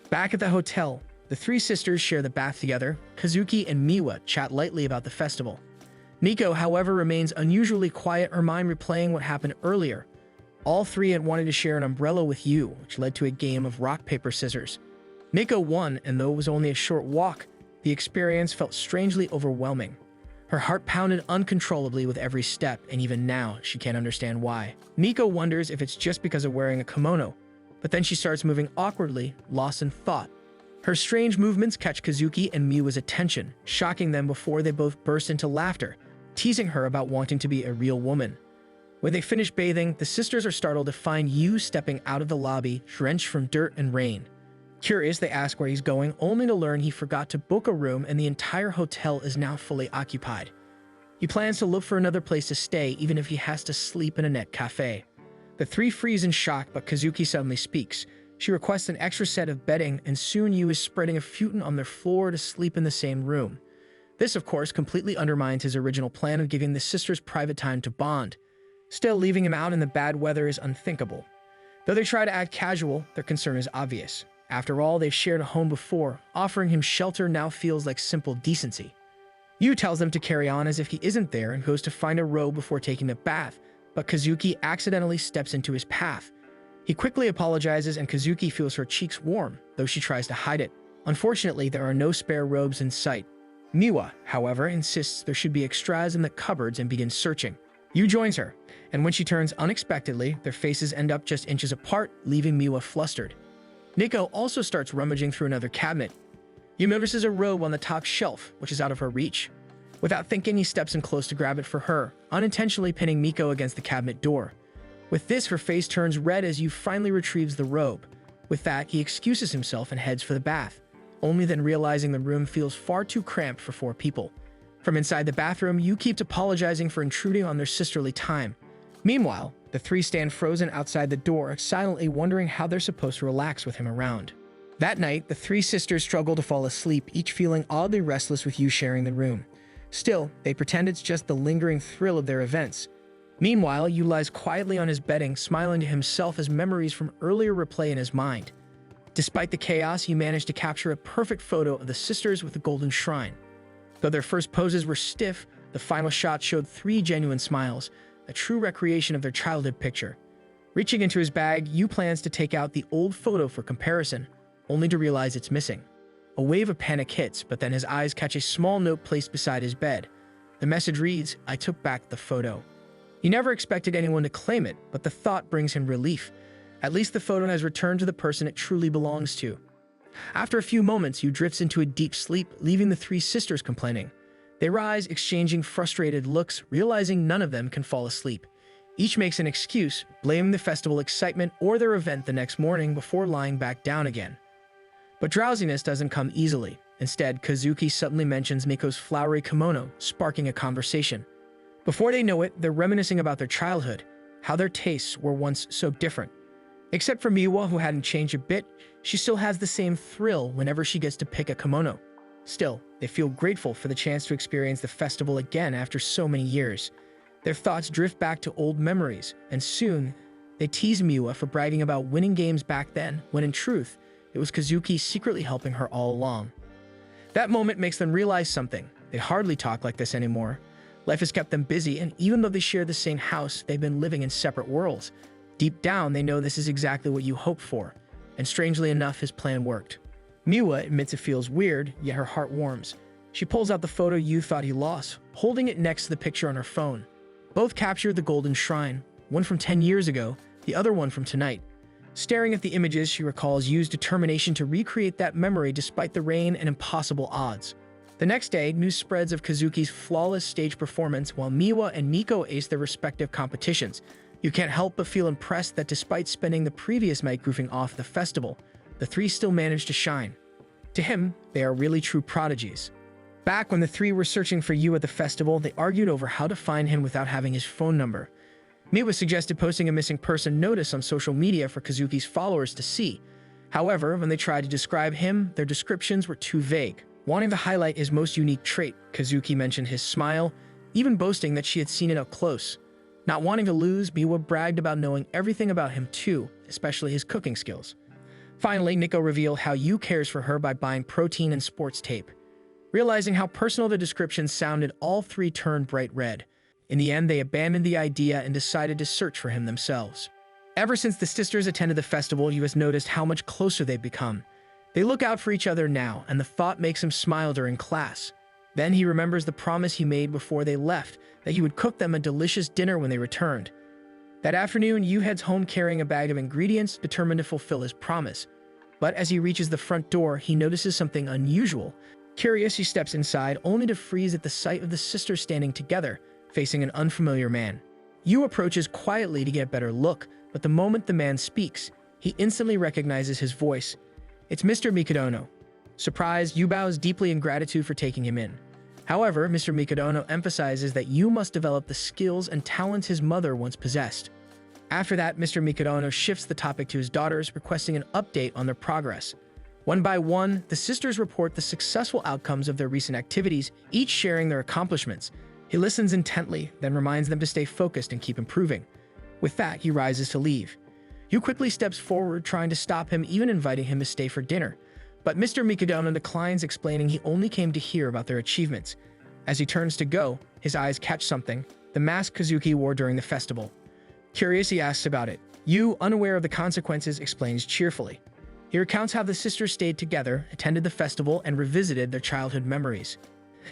Back at the hotel, the 3 sisters share the bath together. Kazuki and Miwa chat lightly about the festival. Nico, however, remains unusually quiet, her mind replaying what happened earlier. All 3 had wanted to share an umbrella with Yu, which led to a game of rock, paper, scissors. Nico won, and though it was only a short walk, the experience felt strangely overwhelming. Her heart pounded uncontrollably with every step, and even now, she can't understand why. Nico wonders if it's just because of wearing a kimono, but then she starts moving awkwardly, lost in thought. Her strange movements catch Kazuki and Miwa's attention, shocking them before they both burst into laughter, teasing her about wanting to be a real woman. When they finish bathing, the sisters are startled to find Yu stepping out of the lobby, drenched from dirt and rain. Curious, they ask where he's going, only to learn he forgot to book a room and the entire hotel is now fully occupied. He plans to look for another place to stay, even if he has to sleep in a net cafe. The 3 freeze in shock, but Kazuki suddenly speaks. She requests an extra set of bedding, and soon Yu is spreading a futon on their floor to sleep in the same room. This, of course, completely undermines his original plan of giving the sisters private time to bond. Still, leaving him out in the bad weather is unthinkable. Though they try to act casual, their concern is obvious. After all, they've shared a home before. Offering him shelter now feels like simple decency. Yu tells them to carry on as if he isn't there and goes to find a robe before taking a bath, but Kazuki accidentally steps into his path. He quickly apologizes and Kazuki feels her cheeks warm, though she tries to hide it. Unfortunately, there are no spare robes in sight. Miwa, however, insists there should be extras in the cupboards and begins searching. Yu joins her, and when she turns unexpectedly, their faces end up just inches apart, leaving Miwa flustered. Nico also starts rummaging through another cabinet. Yu notices a robe on the top shelf, which is out of her reach. Without thinking, he steps in close to grab it for her, unintentionally pinning Miko against the cabinet door. With this, her face turns red as Yu finally retrieves the robe. With that, he excuses himself and heads for the bath, only then realizing the room feels far too cramped for 4 people. From inside the bathroom, Yu keeps apologizing for intruding on their sisterly time. Meanwhile, the 3 stand frozen outside the door, silently wondering how they're supposed to relax with him around. That night, the 3 sisters struggle to fall asleep, each feeling oddly restless with Yu sharing the room. Still, they pretend it's just the lingering thrill of their events. Meanwhile, Yu lies quietly on his bedding, smiling to himself as memories from earlier replay in his mind. Despite the chaos, he managed to capture a perfect photo of the sisters with the golden shrine. Though their first poses were stiff, the final shot showed 3 genuine smiles, a true recreation of their childhood picture. Reaching into his bag, Yu plans to take out the old photo for comparison, only to realize it's missing. A wave of panic hits, but then his eyes catch a small note placed beside his bed. The message reads, "I took back the photo." He never expected anyone to claim it, but the thought brings him relief. At least the photo has returned to the person it truly belongs to. After a few moments, Yu drifts into a deep sleep, leaving the 3 sisters complaining. They rise, exchanging frustrated looks, realizing none of them can fall asleep. Each makes an excuse, blaming the festival excitement or their event the next morning before lying back down again. But drowsiness doesn't come easily. Instead, Kazuki suddenly mentions Miko's flowery kimono, sparking a conversation. Before they know it, they're reminiscing about their childhood, how their tastes were once so different. Except for Miwa, who hadn't changed a bit, she still has the same thrill whenever she gets to pick a kimono. Still, they feel grateful for the chance to experience the festival again after so many years. Their thoughts drift back to old memories, and soon, they tease Miwa for bragging about winning games back then, when in truth, it was Kazuki secretly helping her all along. That moment makes them realize something. They hardly talk like this anymore. Life has kept them busy, and even though they share the same house, they've been living in separate worlds. Deep down, they know this is exactly what you hoped for, and strangely enough, his plan worked. Miwa admits it feels weird, yet her heart warms. She pulls out the photo Yu thought he lost, holding it next to the picture on her phone. Both capture the golden shrine, one from 10 years ago, the other one from tonight. Staring at the images, she recalls Yu's determination to recreate that memory despite the rain and impossible odds. The next day, news spreads of Kazuki's flawless stage performance while Miwa and Miko ace their respective competitions. You can't help but feel impressed that despite spending the previous night goofing off the festival, the three still managed to shine. To him, they are really true prodigies. Back when the three were searching for Yu at the festival, they argued over how to find him without having his phone number. Miwa suggested posting a missing person notice on social media for Kazuki's followers to see. However, when they tried to describe him, their descriptions were too vague. Wanting to highlight his most unique trait, Kazuki mentioned his smile, even boasting that she had seen it up close. Not wanting to lose, Miwa bragged about knowing everything about him too, especially his cooking skills. Finally, Nico revealed how Yu cares for her by buying protein and sports tape. Realizing how personal the descriptions sounded, all three turned bright red. In the end, they abandoned the idea and decided to search for him themselves. Ever since the sisters attended the festival, Yu has noticed how much closer they've become. They look out for each other now, and the thought makes him smile during class. Then he remembers the promise he made before they left, that he would cook them a delicious dinner when they returned. That afternoon, Yu heads home carrying a bag of ingredients, determined to fulfill his promise. But as he reaches the front door, he notices something unusual. Curious, he steps inside, only to freeze at the sight of the sisters standing together, facing an unfamiliar man. Yu approaches quietly to get a better look, but the moment the man speaks, he instantly recognizes his voice. It's Mr. Mikadono. Surprised, Yu bows deeply in gratitude for taking him in. However, Mr. Mikadono emphasizes that Yu must develop the skills and talents his mother once possessed. After that, Mr. Mikadono shifts the topic to his daughters, requesting an update on their progress. One by one, the sisters report the successful outcomes of their recent activities, each sharing their accomplishments. He listens intently, then reminds them to stay focused and keep improving. With that, he rises to leave. Yu quickly steps forward, trying to stop him, even inviting him to stay for dinner. But Mr. Mikadono declines, explaining he only came to hear about their achievements. As he turns to go, his eyes catch something, the mask Kazuki wore during the festival. Curious, he asks about it. Yu, unaware of the consequences, explains cheerfully. He recounts how the sisters stayed together, attended the festival, and revisited their childhood memories.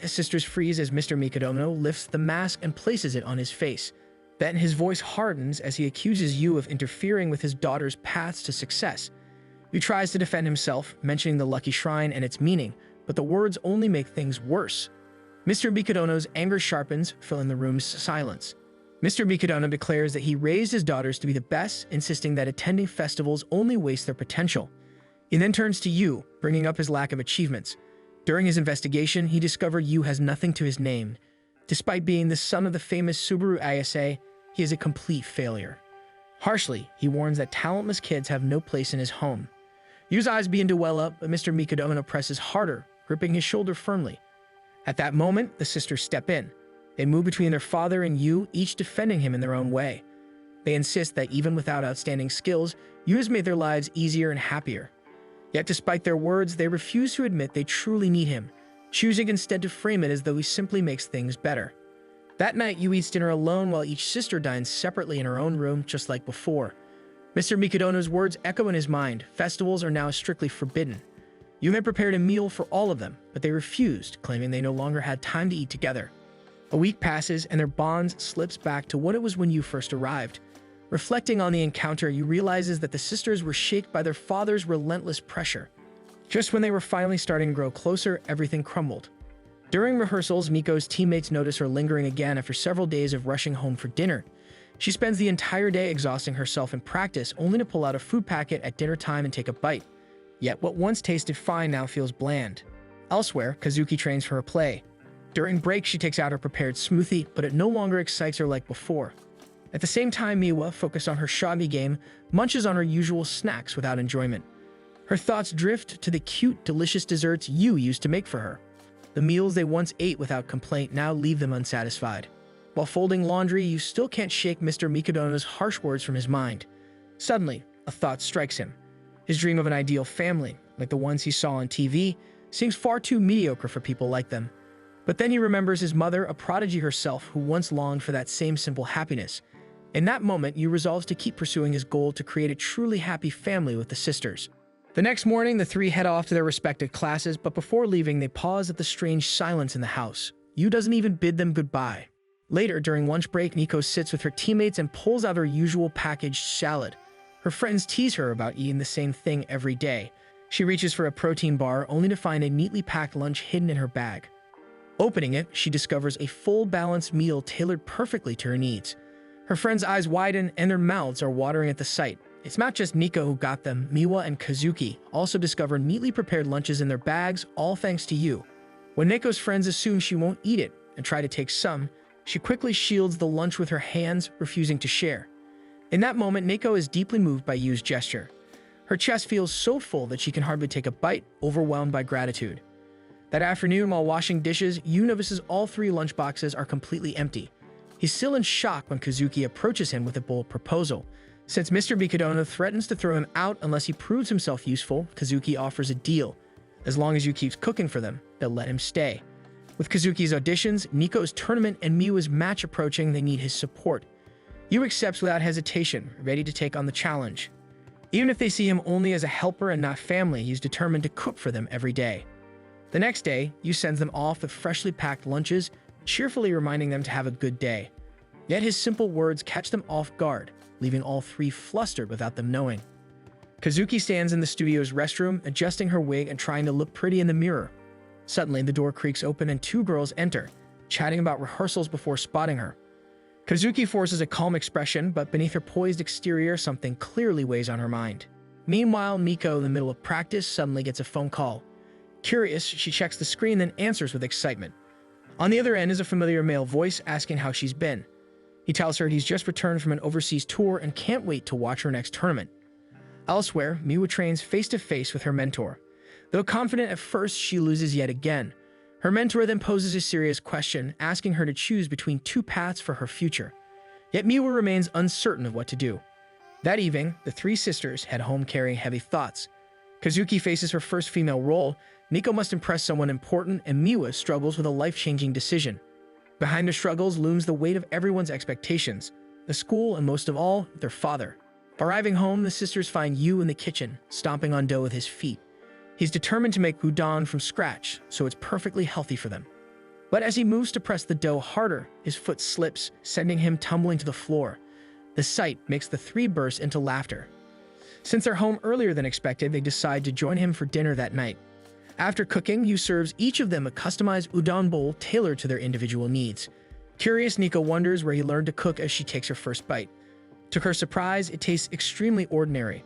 His sisters freeze as Mr. Mikadono lifts the mask and places it on his face. Then his voice hardens as he accuses Yu of interfering with his daughter's paths to success. Yu tries to defend himself, mentioning the lucky shrine and its meaning, but the words only make things worse. Mr. Mikadono's anger sharpens, filling the room's silence. Mr. Mikadono declares that he raised his daughters to be the best, insisting that attending festivals only waste their potential. He then turns to Yu, bringing up his lack of achievements. During his investigation, he discovered Yu has nothing to his name. Despite being the son of the famous Subaru Ayase, he is a complete failure. Harshly, he warns that talentless kids have no place in his home. Yu's eyes begin to well up, but Mr. Mikadono presses harder, gripping his shoulder firmly. At that moment, the sisters step in. They move between their father and Yu, each defending him in their own way. They insist that even without outstanding skills, Yu has made their lives easier and happier. Yet despite their words, they refuse to admit they truly need him, choosing instead to frame it as though he simply makes things better. That night, Yu eats dinner alone while each sister dines separately in her own room, just like before. Mr. Mikadono's words echo in his mind. Festivals are now strictly forbidden. Yu had prepared a meal for all of them, but they refused, claiming they no longer had time to eat together. A week passes, and their bond slips back to what it was when Yu first arrived. Reflecting on the encounter, Yu realizes that the sisters were shaped by their father's relentless pressure. Just when they were finally starting to grow closer, everything crumbled. During rehearsals, Miko's teammates notice her lingering again after several days of rushing home for dinner. She spends the entire day exhausting herself in practice, only to pull out a food packet at dinner time and take a bite. Yet what once tasted fine now feels bland. Elsewhere, Kazuki trains for her play. During break, she takes out her prepared smoothie, but it no longer excites her like before. At the same time, Miwa, focused on her shogi game, munches on her usual snacks without enjoyment. Her thoughts drift to the cute, delicious desserts Yu used to make for her. The meals they once ate without complaint now leave them unsatisfied. While folding laundry, Yu still can't shake Mr. Mikadono's harsh words from his mind. Suddenly, a thought strikes him. His dream of an ideal family, like the ones he saw on TV, seems far too mediocre for people like them. But then he remembers his mother, a prodigy herself, who once longed for that same simple happiness. In that moment, Yu resolves to keep pursuing his goal to create a truly happy family with the sisters. The next morning, the three head off to their respective classes, but before leaving, they pause at the strange silence in the house. Yu doesn't even bid them goodbye. Later, during lunch break, Nico sits with her teammates and pulls out her usual packaged salad. Her friends tease her about eating the same thing every day. She reaches for a protein bar, only to find a neatly packed lunch hidden in her bag. Opening it, she discovers a full, balanced meal tailored perfectly to her needs. Her friends' eyes widen and their mouths are watering at the sight. It's not just Nico who got them. Miwa and Kazuki also discover neatly prepared lunches in their bags, all thanks to Yu. When Neko's friends assume she won't eat it and try to take some, she quickly shields the lunch with her hands, refusing to share. In that moment, Neko is deeply moved by Yu's gesture. Her chest feels so full that she can hardly take a bite, overwhelmed by gratitude. That afternoon, while washing dishes, Yu notices all three lunchboxes are completely empty. He's still in shock when Kazuki approaches him with a bold proposal. Since Mr. Mikadono threatens to throw him out unless he proves himself useful, Kazuki offers a deal. As long as Yu keeps cooking for them, they'll let him stay. With Kazuki's auditions, Nico's tournament, and Miwa's match approaching, they need his support. Yu accepts without hesitation, ready to take on the challenge. Even if they see him only as a helper and not family, he's determined to cook for them every day. The next day, Yu sends them off with freshly packed lunches, cheerfully reminding them to have a good day. Yet his simple words catch them off guard, leaving all three flustered without them knowing. Kazuki stands in the studio's restroom, adjusting her wig and trying to look pretty in the mirror. Suddenly, the door creaks open and two girls enter, chatting about rehearsals before spotting her. Kazuki forces a calm expression, but beneath her poised exterior, something clearly weighs on her mind. Meanwhile, Miko, in the middle of practice, suddenly gets a phone call. Curious, she checks the screen, then answers with excitement. On the other end is a familiar male voice asking how she's been. He tells her he's just returned from an overseas tour and can't wait to watch her next tournament. Elsewhere, Miwa trains face-to-face with her mentor. Though confident at first, she loses yet again. Her mentor then poses a serious question, asking her to choose between two paths for her future. Yet Miwa remains uncertain of what to do. That evening, the three sisters head home carrying heavy thoughts. Kazuki faces her first female role, Nico must impress someone important, and Miwa struggles with a life-changing decision. Behind their struggles looms the weight of everyone's expectations, the school, and most of all, their father. Arriving home, the sisters find Yu in the kitchen, stomping on dough with his feet. He's determined to make udon from scratch, so it's perfectly healthy for them. But as he moves to press the dough harder, his foot slips, sending him tumbling to the floor. The sight makes the three burst into laughter. Since they're home earlier than expected, they decide to join him for dinner that night. After cooking, Yu serves each of them a customized udon bowl tailored to their individual needs. Curious, Nico wonders where he learned to cook as she takes her first bite. To her surprise, it tastes extremely ordinary.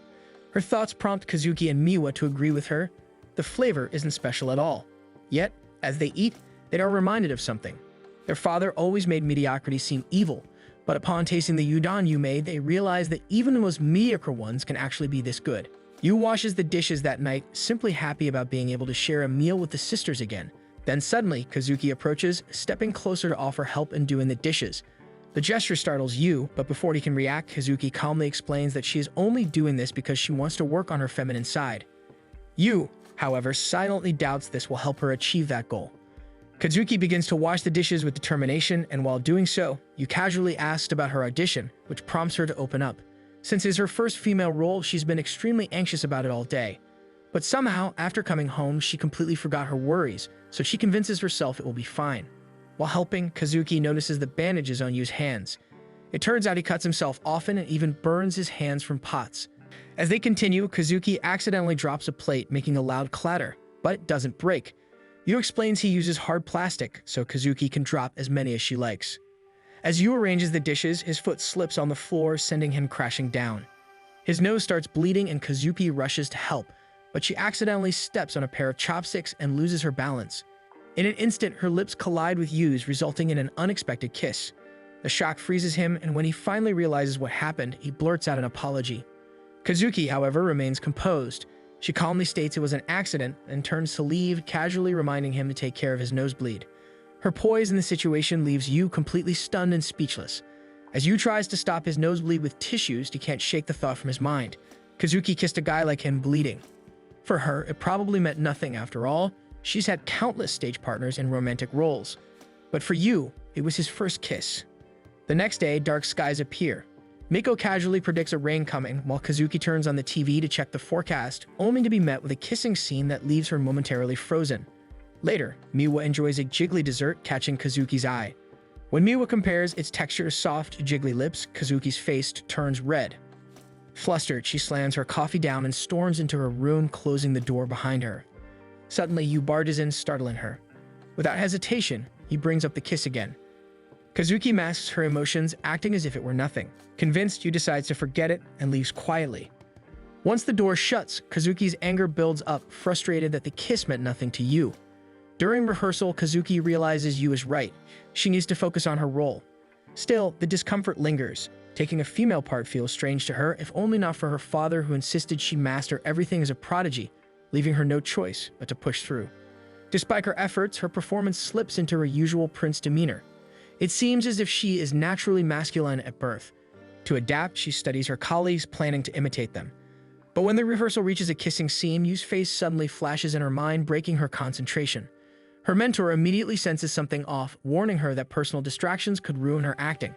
Her thoughts prompt Kazuki and Miwa to agree with her. The flavor isn't special at all. Yet, as they eat, they are reminded of something. Their father always made mediocrity seem evil, but upon tasting the udon Yu made, they realize that even the most mediocre ones can actually be this good. Yu washes the dishes that night, simply happy about being able to share a meal with the sisters again. Then suddenly, Kazuki approaches, stepping closer to offer help in doing the dishes. The gesture startles Yu, but before he can react, Kazuki calmly explains that she is only doing this because she wants to work on her feminine side. Yu, however, silently doubts this will help her achieve that goal. Kazuki begins to wash the dishes with determination, and while doing so, Yu casually asks about her audition, which prompts her to open up. Since it's her first female role, she's been extremely anxious about it all day. But somehow, after coming home, she completely forgot her worries, so she convinces herself it will be fine. While helping, Kazuki notices the bandages on Yu's hands. It turns out he cuts himself often and even burns his hands from pots. As they continue, Kazuki accidentally drops a plate, making a loud clatter, but it doesn't break. Yu explains he uses hard plastic so Kazuki can drop as many as she likes. As Yu arranges the dishes, his foot slips on the floor, sending him crashing down. His nose starts bleeding and Kazuki rushes to help, but she accidentally steps on a pair of chopsticks and loses her balance. In an instant, her lips collide with Yu's, resulting in an unexpected kiss. The shock freezes him, and when he finally realizes what happened, he blurts out an apology. Kazuki, however, remains composed. She calmly states it was an accident and turns to leave, casually reminding him to take care of his nosebleed. Her poise in the situation leaves Yu completely stunned and speechless. As Yu tries to stop his nosebleed with tissues, he can't shake the thought from his mind. Kazuki kissed a guy like him bleeding. For her, it probably meant nothing after all. She's had countless stage partners in romantic roles. But for Yu, it was his first kiss. The next day, dark skies appear. Miko casually predicts a rain coming, while Kazuki turns on the TV to check the forecast, only to be met with a kissing scene that leaves her momentarily frozen. Later, Miwa enjoys a jiggly dessert, catching Kazuki's eye. When Miwa compares its texture to soft, jiggly lips, Kazuki's face turns red. Flustered, she slams her coffee down and storms into her room, closing the door behind her. Suddenly, Yu barges in, startling her. Without hesitation, he brings up the kiss again. Kazuki masks her emotions, acting as if it were nothing. Convinced, Yu decides to forget it and leaves quietly. Once the door shuts, Kazuki's anger builds up, frustrated that the kiss meant nothing to Yu. During rehearsal, Kazuki realizes Yu is right. She needs to focus on her role. Still, the discomfort lingers. Taking a female part feels strange to her, if only not for her father, who insisted she master everything as a prodigy, leaving her no choice but to push through. Despite her efforts, her performance slips into her usual prince demeanor. It seems as if she is naturally masculine at birth. To adapt, she studies her colleagues, planning to imitate them. But when the rehearsal reaches a kissing scene, Yu's face suddenly flashes in her mind, breaking her concentration. Her mentor immediately senses something off, warning her that personal distractions could ruin her acting.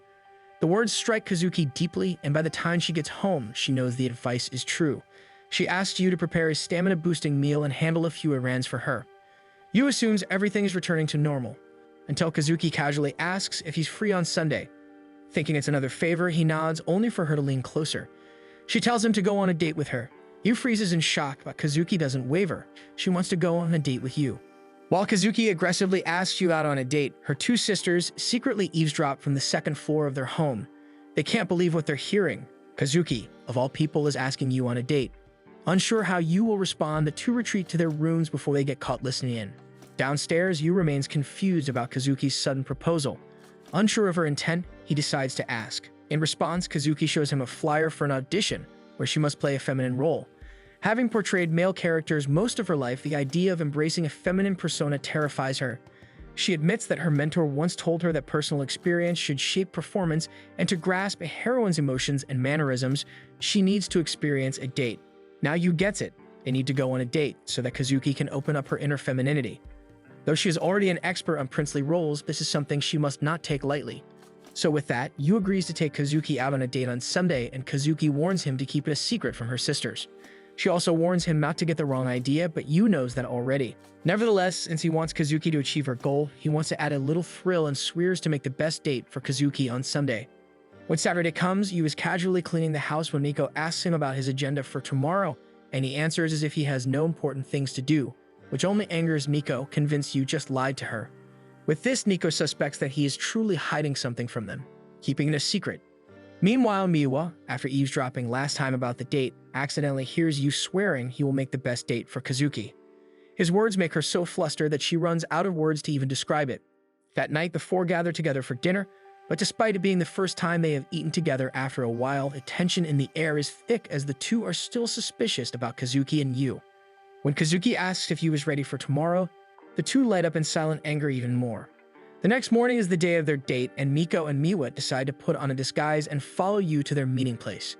The words strike Kazuki deeply, and by the time she gets home, she knows the advice is true. She asks Yu to prepare a stamina-boosting meal and handle a few errands for her. Yu assumes everything is returning to normal, until Kazuki casually asks if he's free on Sunday. Thinking it's another favor, he nods, only for her to lean closer. She tells him to go on a date with her. Yu freezes in shock, but Kazuki doesn't waver. She wants to go on a date with Yu. While Kazuki aggressively asks Yu out on a date, her two sisters secretly eavesdrop from the second floor of their home. They can't believe what they're hearing. Kazuki, of all people, is asking Yu on a date. Unsure how Yu will respond, the two retreat to their rooms before they get caught listening in. Downstairs, Yu remains confused about Kazuki's sudden proposal. Unsure of her intent, he decides to ask. In response, Kazuki shows him a flyer for an audition where she must play a feminine role. Having portrayed male characters most of her life, the idea of embracing a feminine persona terrifies her. She admits that her mentor once told her that personal experience should shape performance, and to grasp a heroine's emotions and mannerisms, she needs to experience a date. Now Yu gets it. They need to go on a date so that Kazuki can open up her inner femininity. Though she is already an expert on princely roles, this is something she must not take lightly. So with that, Yu agrees to take Kazuki out on a date on Sunday, and Kazuki warns him to keep it a secret from her sisters. She also warns him not to get the wrong idea, but Yu knows that already. Nevertheless, since he wants Kazuki to achieve her goal, he wants to add a little thrill and swears to make the best date for Kazuki on Sunday. When Saturday comes, Yu is casually cleaning the house when Miko asks him about his agenda for tomorrow, and he answers as if he has no important things to do, which only angers Miko, convinced Yu just lied to her. With this, Miko suspects that he is truly hiding something from them, keeping it a secret. Meanwhile, Miwa, after eavesdropping last time about the date, accidentally hears Yu swearing he will make the best date for Kazuki. His words make her so flustered that she runs out of words to even describe it. That night, the four gather together for dinner, but despite it being the first time they have eaten together after a while, the tension in the air is thick as the two are still suspicious about Kazuki and Yu. When Kazuki asks if Yu is ready for tomorrow, the two light up in silent anger even more. The next morning is the day of their date, and Miko and Miwa decide to put on a disguise and follow Yu to their meeting place.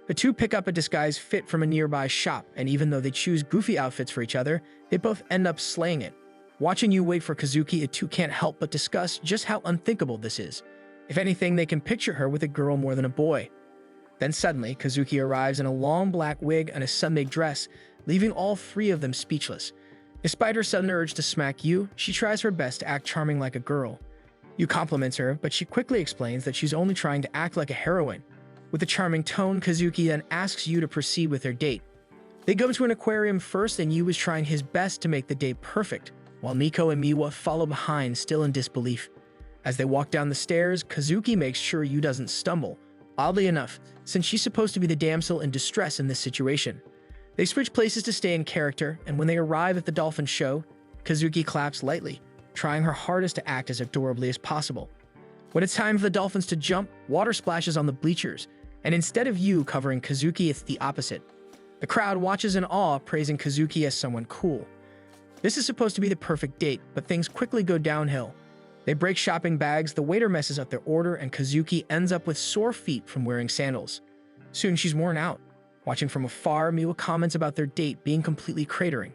The two pick up a disguise fit from a nearby shop, and even though they choose goofy outfits for each other, they both end up slaying it. Watching Yu wait for Kazuki, the two can't help but discuss just how unthinkable this is. If anything, they can picture her with a girl more than a boy. Then suddenly, Kazuki arrives in a long black wig and a Sunday dress, leaving all three of them speechless. Despite her sudden urge to smack Yu, she tries her best to act charming like a girl. Yu compliments her, but she quickly explains that she's only trying to act like a heroine. With a charming tone, Kazuki then asks Yu to proceed with their date. They go to an aquarium first, and Yu is trying his best to make the date perfect. while Nico and Miwa follow behind, still in disbelief. As they walk down the stairs, Kazuki makes sure Yu doesn't stumble. Oddly enough, since she's supposed to be the damsel in distress in this situation. They switch places to stay in character, and when they arrive at the dolphin show, Kazuki claps lightly, trying her hardest to act as adorably as possible. When it's time for the dolphins to jump, water splashes on the bleachers, and instead of Yu covering Kazuki, it's the opposite. The crowd watches in awe, praising Kazuki as someone cool. This is supposed to be the perfect date, but things quickly go downhill. They break shopping bags, the waiter messes up their order, and Kazuki ends up with sore feet from wearing sandals. Soon she's worn out. Watching from afar, Miwa comments about their date being completely cratering.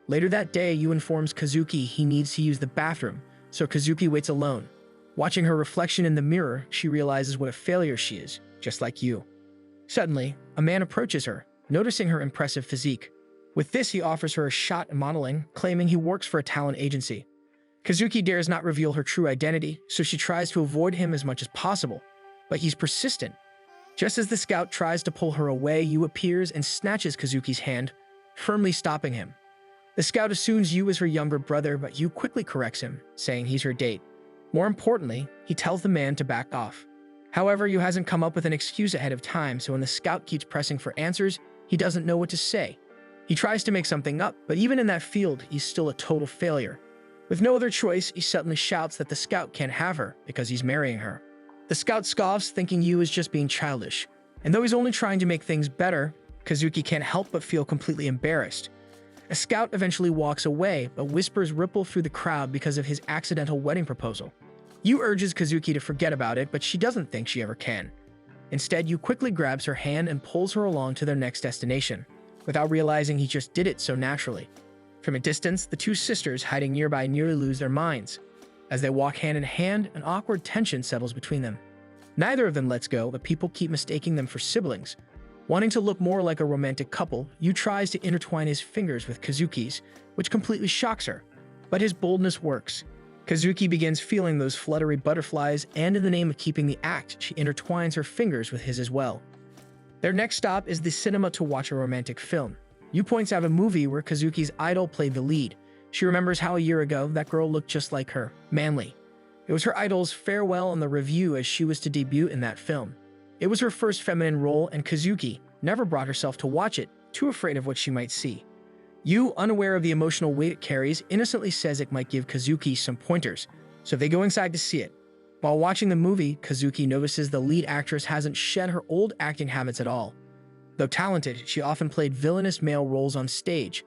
Later that day, Yu informs Kazuki he needs to use the bathroom, so Kazuki waits alone. Watching her reflection in the mirror, she realizes what a failure she is, just like Yu. Suddenly, a man approaches her, noticing her impressive physique. With this, he offers her a shot at modeling, claiming he works for a talent agency. Kazuki dares not reveal her true identity, so she tries to avoid him as much as possible, but he's persistent. Just as the scout tries to pull her away, Yu appears and snatches Kazuki's hand, firmly stopping him. The scout assumes Yu is her younger brother, but Yu quickly corrects him, saying he's her date. More importantly, he tells the man to back off. However, Yu hasn't come up with an excuse ahead of time, so when the scout keeps pressing for answers, he doesn't know what to say. He tries to make something up, but even in that field, he's still a total failure. With no other choice, he suddenly shouts that the scout can't have her because he's marrying her. The scout scoffs, thinking Yu is just being childish. And though he's only trying to make things better, Kazuki can't help but feel completely embarrassed. A scout eventually walks away, but whispers ripple through the crowd because of his accidental wedding proposal. Yu urges Kazuki to forget about it, but she doesn't think she ever can. Instead, Yu quickly grabs her hand and pulls her along to their next destination, without realizing he just did it so naturally. From a distance, the two sisters hiding nearby nearly lose their minds. As they walk hand in hand, an awkward tension settles between them. Neither of them lets go, but people keep mistaking them for siblings. Wanting to look more like a romantic couple, Yu tries to intertwine his fingers with Kazuki's, which completely shocks her. But his boldness works. Kazuki begins feeling those fluttery butterflies, and in the name of keeping the act, she intertwines her fingers with his as well. Their next stop is the cinema to watch a romantic film. Yu points out a movie where Kazuki's idol played the lead. She remembers how a year ago, that girl looked just like her, manly. It was her idol's farewell in the review as she was to debut in that film. It was her first feminine role, and Kazuki never brought herself to watch it, too afraid of what she might see. Yu, unaware of the emotional weight it carries, innocently says it might give Kazuki some pointers, so they go inside to see it. While watching the movie, Kazuki notices the lead actress hasn't shed her old acting habits at all. Though talented, she often played villainous male roles on stage.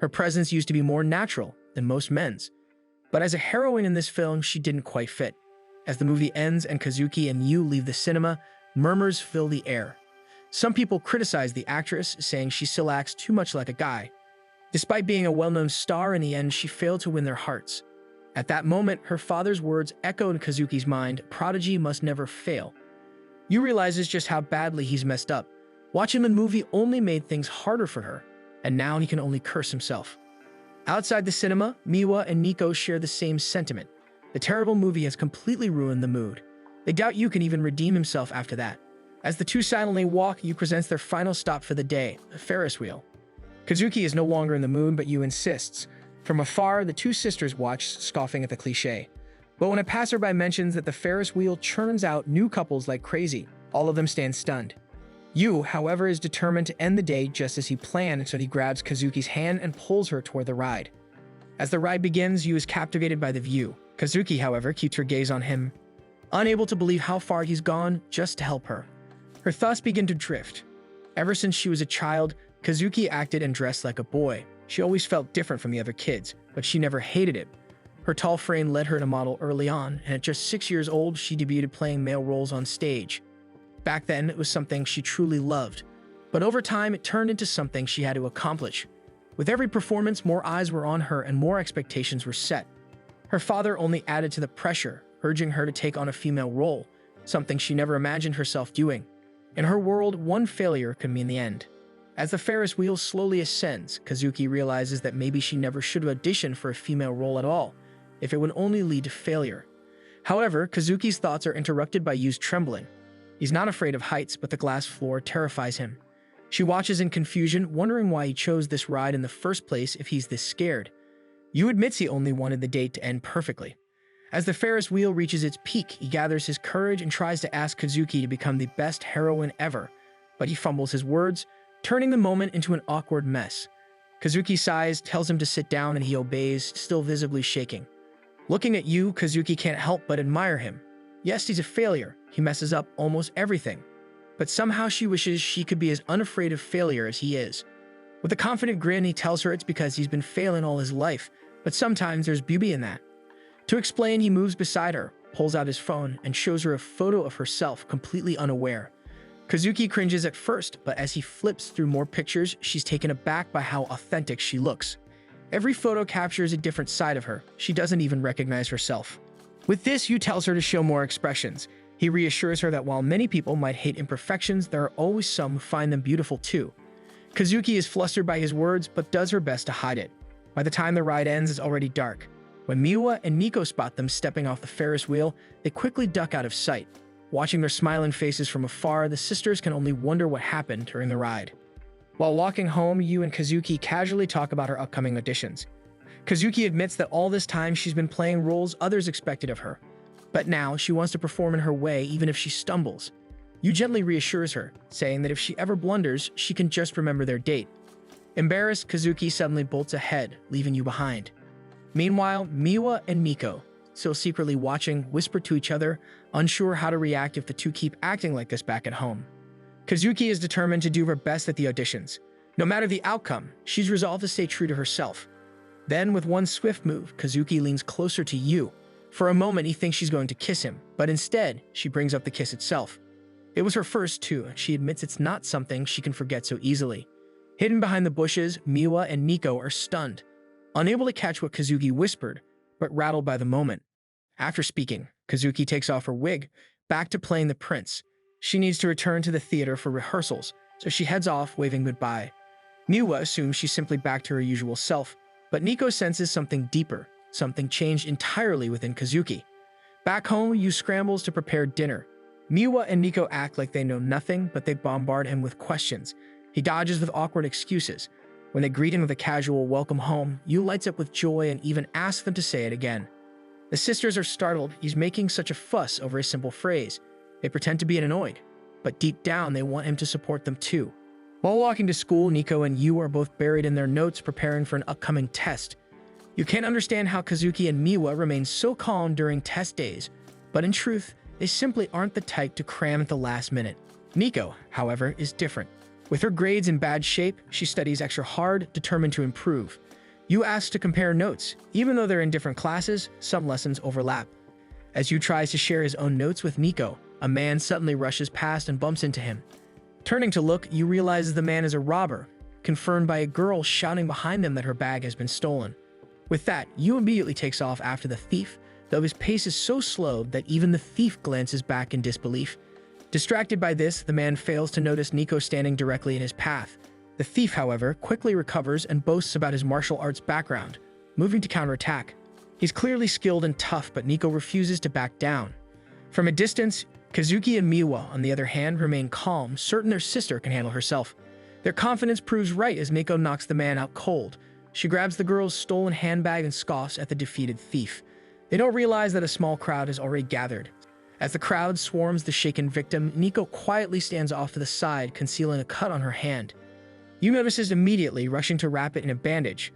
Her presence used to be more natural than most men's. But as a heroine in this film, she didn't quite fit. As the movie ends and Kazuki and Yu leave the cinema, murmurs fill the air. Some people criticize the actress, saying she still acts too much like a guy. Despite being a well-known star, in the end, she failed to win their hearts. At that moment, her father's words echo in Kazuki's mind, "Prodigy must never fail." Yu realizes just how badly he's messed up. Watching the movie only made things harder for her, and now he can only curse himself. Outside the cinema, Miwa and Nico share the same sentiment. The terrible movie has completely ruined the mood. They doubt Yu can even redeem himself after that. As the two silently walk, Yu presents their final stop for the day, a Ferris wheel. Kazuki is no longer in the mood, but Yu insists. From afar, the two sisters watch, scoffing at the cliché. But when a passerby mentions that the Ferris wheel churns out new couples like crazy, all of them stand stunned. Yu, however, is determined to end the day just as he planned, so he grabs Kazuki's hand and pulls her toward the ride. As the ride begins, Yu is captivated by the view. Kazuki, however, keeps her gaze on him, unable to believe how far he's gone just to help her. Her thoughts begin to drift. Ever since she was a child, Kazuki acted and dressed like a boy. She always felt different from the other kids, but she never hated it. Her tall frame led her to model early on, and at just 6 years old, she debuted playing male roles on stage. Back then, it was something she truly loved. But over time, it turned into something she had to accomplish. With every performance, more eyes were on her and more expectations were set. Her father only added to the pressure, urging her to take on a female role, something she never imagined herself doing. In her world, one failure could mean the end. As the Ferris wheel slowly ascends, Kazuki realizes that maybe she never should have auditioned for a female role at all, if it would only lead to failure. However, Kazuki's thoughts are interrupted by Yu's trembling. He's not afraid of heights, but the glass floor terrifies him. She watches in confusion, wondering why he chose this ride in the first place if he's this scared. Yu admits he only wanted the date to end perfectly. As the Ferris wheel reaches its peak, he gathers his courage and tries to ask Kazuki to become the best heroine ever, but he fumbles his words, turning the moment into an awkward mess. Kazuki sighs, tells him to sit down, and he obeys, still visibly shaking. Looking at Yu, Kazuki can't help but admire him. Yes, he's a failure. He messes up almost everything. But somehow she wishes she could be as unafraid of failure as he is. With a confident grin, he tells her it's because he's been failing all his life, but sometimes there's beauty in that. To explain, he moves beside her, pulls out his phone, and shows her a photo of herself, completely unaware. Kazuki cringes at first, but as he flips through more pictures, she's taken aback by how authentic she looks. Every photo captures a different side of her. She doesn't even recognize herself. With this, Yu tells her to show more expressions. He reassures her that while many people might hate imperfections, there are always some who find them beautiful too. Kazuki is flustered by his words, but does her best to hide it. By the time the ride ends, it's already dark. When Miwa and Nico spot them stepping off the Ferris wheel, they quickly duck out of sight. Watching their smiling faces from afar, the sisters can only wonder what happened during the ride. While walking home, Yu and Kazuki casually talk about her upcoming auditions. Kazuki admits that all this time she's been playing roles others expected of her. But now, she wants to perform in her way even if she stumbles. Yu gently reassures her, saying that if she ever blunders, she can just remember their date. Embarrassed, Kazuki suddenly bolts ahead, leaving Yu behind. Meanwhile, Miwa and Miko, still secretly watching, whisper to each other, unsure how to react if the two keep acting like this back at home. Kazuki is determined to do her best at the auditions. No matter the outcome, she's resolved to stay true to herself. Then, with one swift move, Kazuki leans closer to Yu. For a moment, he thinks she's going to kiss him, but instead, she brings up the kiss itself. It was her first too, and she admits it's not something she can forget so easily. Hidden behind the bushes, Miwa and Nico are stunned, unable to catch what Kazuki whispered, but rattled by the moment. After speaking, Kazuki takes off her wig, back to playing the prince. She needs to return to the theater for rehearsals, so she heads off, waving goodbye. Miwa assumes she's simply back to her usual self, but Nico senses something deeper, something changed entirely within Kazuki. Back home, Yu scrambles to prepare dinner. Miwa and Nico act like they know nothing, but they bombard him with questions. He dodges with awkward excuses. When they greet him with a casual welcome home, Yu lights up with joy and even asks them to say it again. The sisters are startled he's making such a fuss over a simple phrase. They pretend to be annoyed, but deep down they want him to support them too. While walking to school, Nico and Yu are both buried in their notes preparing for an upcoming test. You can't understand how Kazuki and Miwa remain so calm during test days, but in truth, they simply aren't the type to cram at the last minute. Nico, however, is different. With her grades in bad shape, she studies extra hard, determined to improve. Yu asks to compare notes. Even though they're in different classes, some lessons overlap. As Yu tries to share his own notes with Nico, a man suddenly rushes past and bumps into him. Turning to look, Yu realizes the man is a robber, confirmed by a girl shouting behind them that her bag has been stolen. With that, Yu immediately takes off after the thief, though his pace is so slow that even the thief glances back in disbelief. Distracted by this, the man fails to notice Nico standing directly in his path. The thief, however, quickly recovers and boasts about his martial arts background, moving to counterattack. He's clearly skilled and tough, but Nico refuses to back down. From a distance, Kazuki and Miwa, on the other hand, remain calm, certain their sister can handle herself. Their confidence proves right as Nico knocks the man out cold. She grabs the girl's stolen handbag and scoffs at the defeated thief. They don't realize that a small crowd has already gathered. As the crowd swarms the shaken victim, Nico quietly stands off to the side, concealing a cut on her hand. Yu notices immediately, rushing to wrap it in a bandage.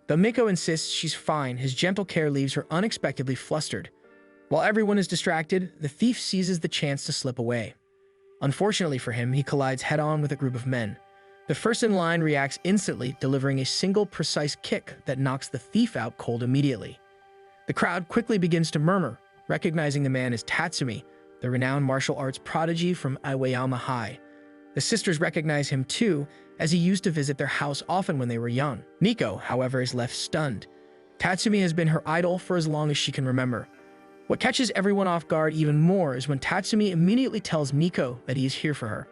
Though Miko insists she's fine, his gentle care leaves her unexpectedly flustered. While everyone is distracted, the thief seizes the chance to slip away. Unfortunately for him, he collides head-on with a group of men. The first in line reacts instantly, delivering a single precise kick that knocks the thief out cold immediately. The crowd quickly begins to murmur, recognizing the man as Tatsumi, the renowned martial arts prodigy from Iwayama High. The sisters recognize him too, as he used to visit their house often when they were young. Nico, however, is left stunned. Tatsumi has been her idol for as long as she can remember. What catches everyone off guard even more is when Tatsumi immediately tells Nico that he is here for her.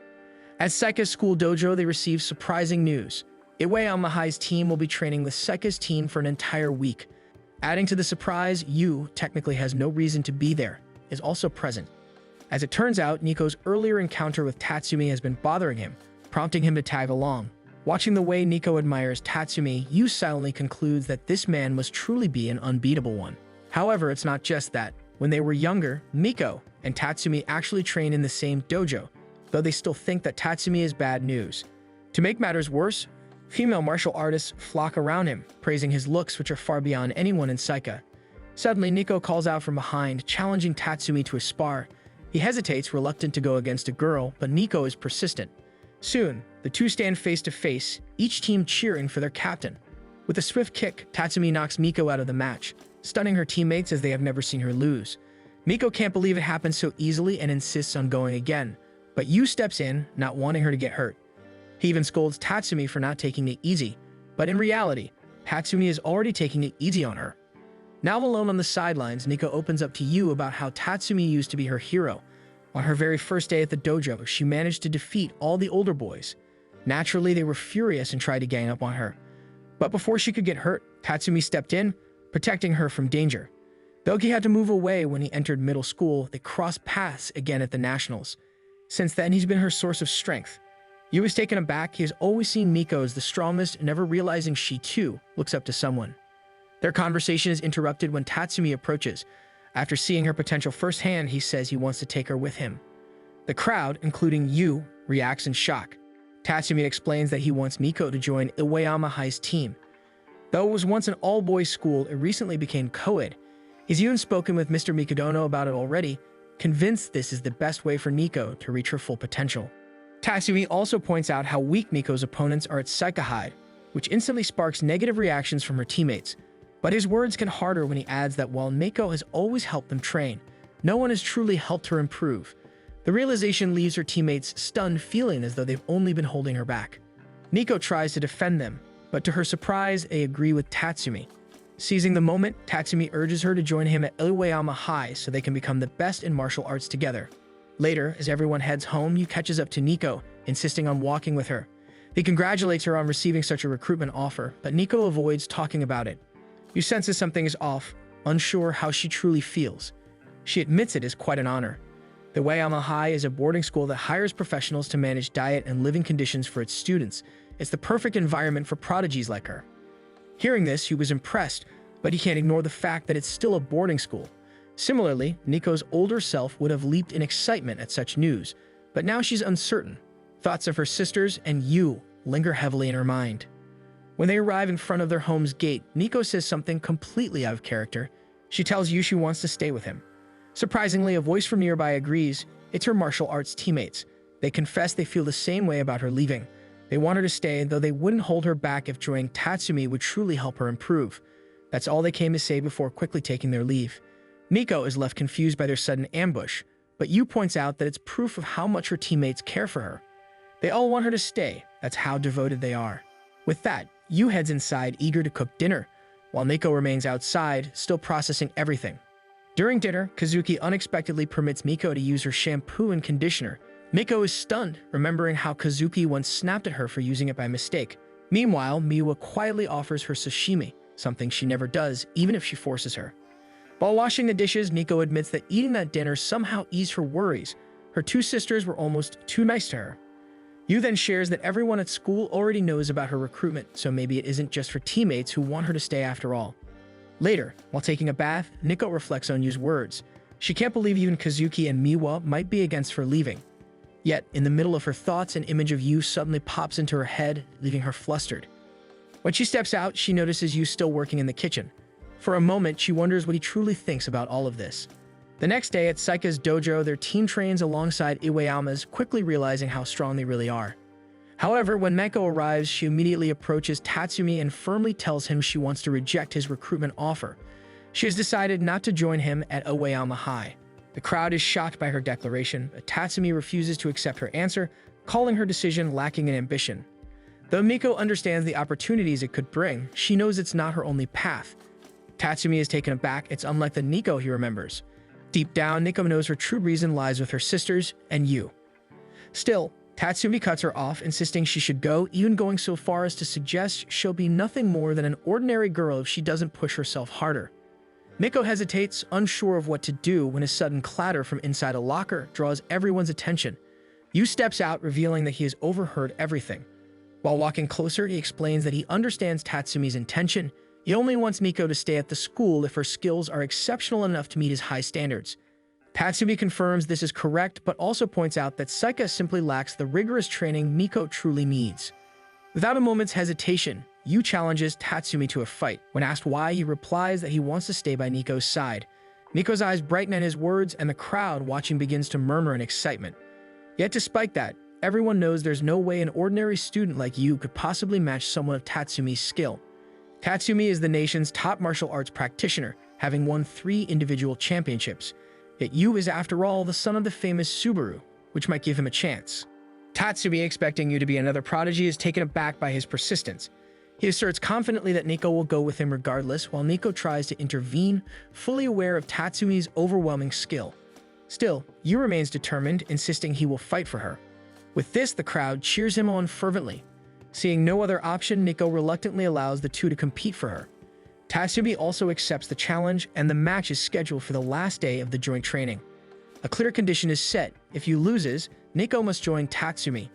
At Saika's school dojo, they receive surprising news. Iwayama High's team will be training with Saika's team for an entire week. Adding to the surprise, Yu technically has no reason to be there, is also present. As it turns out, Nico's earlier encounter with Tatsumi has been bothering him, prompting him to tag along. Watching the way Nico admires Tatsumi, Yu silently concludes that this man must truly be an unbeatable one. However, it's not just that. When they were younger, Miko and Tatsumi actually train in the same dojo, though they still think that Tatsumi is bad news. To make matters worse, female martial artists flock around him, praising his looks, which are far beyond anyone in Saika. Suddenly, Nico calls out from behind, challenging Tatsumi to a spar. He hesitates, reluctant to go against a girl, but Nico is persistent. Soon, the two stand face to face, each team cheering for their captain. With a swift kick, Tatsumi knocks Miko out of the match, stunning her teammates as they have never seen her lose. Miko can't believe it happened so easily and insists on going again, but Yu steps in, not wanting her to get hurt. He even scolds Tatsumi for not taking it easy, but in reality, Tatsumi is already taking it easy on her. Now alone on the sidelines, Nico opens up to Yu about how Tatsumi used to be her hero. On her very first day at the dojo, she managed to defeat all the older boys. Naturally, they were furious and tried to gang up on her. But before she could get hurt, Tatsumi stepped in, protecting her from danger. Though he had to move away when he entered middle school, they crossed paths again at the Nationals. Since then, he's been her source of strength. Yu is taken aback. He has always seen Miko as the strongest, never realizing she, too, looks up to someone. Their conversation is interrupted when Tatsumi approaches. After seeing her potential firsthand, he says he wants to take her with him. The crowd, including Yu, reacts in shock. Tatsumi explains that he wants Miko to join Iwayama High's team. Though it was once an all-boys school, it recently became co-ed. He's even spoken with Mr. Mikadono about it already, convinced this is the best way for Nico to reach her full potential. Tatsumi also points out how weak Miko's opponents are at Saika High, which instantly sparks negative reactions from her teammates. But his words get harder when he adds that while Miko has always helped them train, no one has truly helped her improve. The realization leaves her teammates stunned, feeling as though they've only been holding her back. Nico tries to defend them, but to her surprise, they agree with Tatsumi. Seizing the moment, Tatsumi urges her to join him at Iwayama High so they can become the best in martial arts together. Later, as everyone heads home, Yu catches up to Nico, insisting on walking with her. He congratulates her on receiving such a recruitment offer, but Nico avoids talking about it. Yu senses something is off, unsure how she truly feels. She admits it is quite an honor. The Iwayama High is a boarding school that hires professionals to manage diet and living conditions for its students. It's the perfect environment for prodigies like her. Hearing this, he was impressed, but he can't ignore the fact that it's still a boarding school. Similarly, Nico's older self would have leaped in excitement at such news, but now she's uncertain. Thoughts of her sisters and Yu linger heavily in her mind. When they arrive in front of their home's gate, Nico says something completely out of character. She tells Yu she wants to stay with him. Surprisingly, a voice from nearby agrees. It's her martial arts teammates. They confess they feel the same way about her leaving. They want her to stay, though they wouldn't hold her back if joining Tatsumi would truly help her improve. That's all they came to say before quickly taking their leave. Miko is left confused by their sudden ambush, but Yu points out that it's proof of how much her teammates care for her. They all want her to stay. That's how devoted they are. With that, Yu heads inside, eager to cook dinner, while Miko remains outside, still processing everything. During dinner, Kazuki unexpectedly permits Miko to use her shampoo and conditioner. Miko is stunned, remembering how Kazuki once snapped at her for using it by mistake. Meanwhile, Miwa quietly offers her sashimi, something she never does, even if she forces her. While washing the dishes, Miko admits that eating that dinner somehow eased her worries. Her two sisters were almost too nice to her. Yu then shares that everyone at school already knows about her recruitment, so maybe it isn't just her teammates who want her to stay after all. Later, while taking a bath, Nico reflects on Yu's words. She can't believe even Kazuki and Miwa might be against her leaving. Yet, in the middle of her thoughts, an image of Yu suddenly pops into her head, leaving her flustered. When she steps out, she notices Yu still working in the kitchen. For a moment, she wonders what he truly thinks about all of this. The next day at Saika's dojo, their team trains alongside Iwayama's, quickly realizing how strong they really are. However, when Mako arrives, she immediately approaches Tatsumi and firmly tells him she wants to reject his recruitment offer. She has decided not to join him at Iwayama High. The crowd is shocked by her declaration, but Tatsumi refuses to accept her answer, calling her decision lacking in ambition. Though Miko understands the opportunities it could bring, she knows it's not her only path. Tatsumi is taken aback. It's unlike the Nico he remembers. Deep down, Nico knows her true reason lies with her sisters and Yu. Still, Tatsumi cuts her off, insisting she should go, even going so far as to suggest she'll be nothing more than an ordinary girl if she doesn't push herself harder. Miko hesitates, unsure of what to do, when a sudden clatter from inside a locker draws everyone's attention. Yu steps out, revealing that he has overheard everything. While walking closer, he explains that he understands Tatsumi's intention. He only wants Miko to stay at the school if her skills are exceptional enough to meet his high standards. Tatsumi confirms this is correct, but also points out that Saika simply lacks the rigorous training Miko truly needs. Without a moment's hesitation, Yu challenges Tatsumi to a fight. When asked why, he replies that he wants to stay by Nico's side. Nico's eyes brighten at his words, and the crowd watching begins to murmur in excitement. Yet despite that, everyone knows there's no way an ordinary student like Yu could possibly match someone of Tatsumi's skill. Tatsumi is the nation's top martial arts practitioner, having won 3 individual championships. Yet Yu is, after all, the son of the famous Subaru, which might give him a chance. Tatsumi, expecting Yu to be another prodigy, is taken aback by his persistence. He asserts confidently that Nico will go with him regardless, while Nico tries to intervene, fully aware of Tatsumi's overwhelming skill. Still, Yu remains determined, insisting he will fight for her. With this, the crowd cheers him on fervently. Seeing no other option, Nico reluctantly allows the two to compete for her. Tatsumi also accepts the challenge, and the match is scheduled for the last day of the joint training. A clear condition is set: if Yu loses, Nico must join Tatsumi.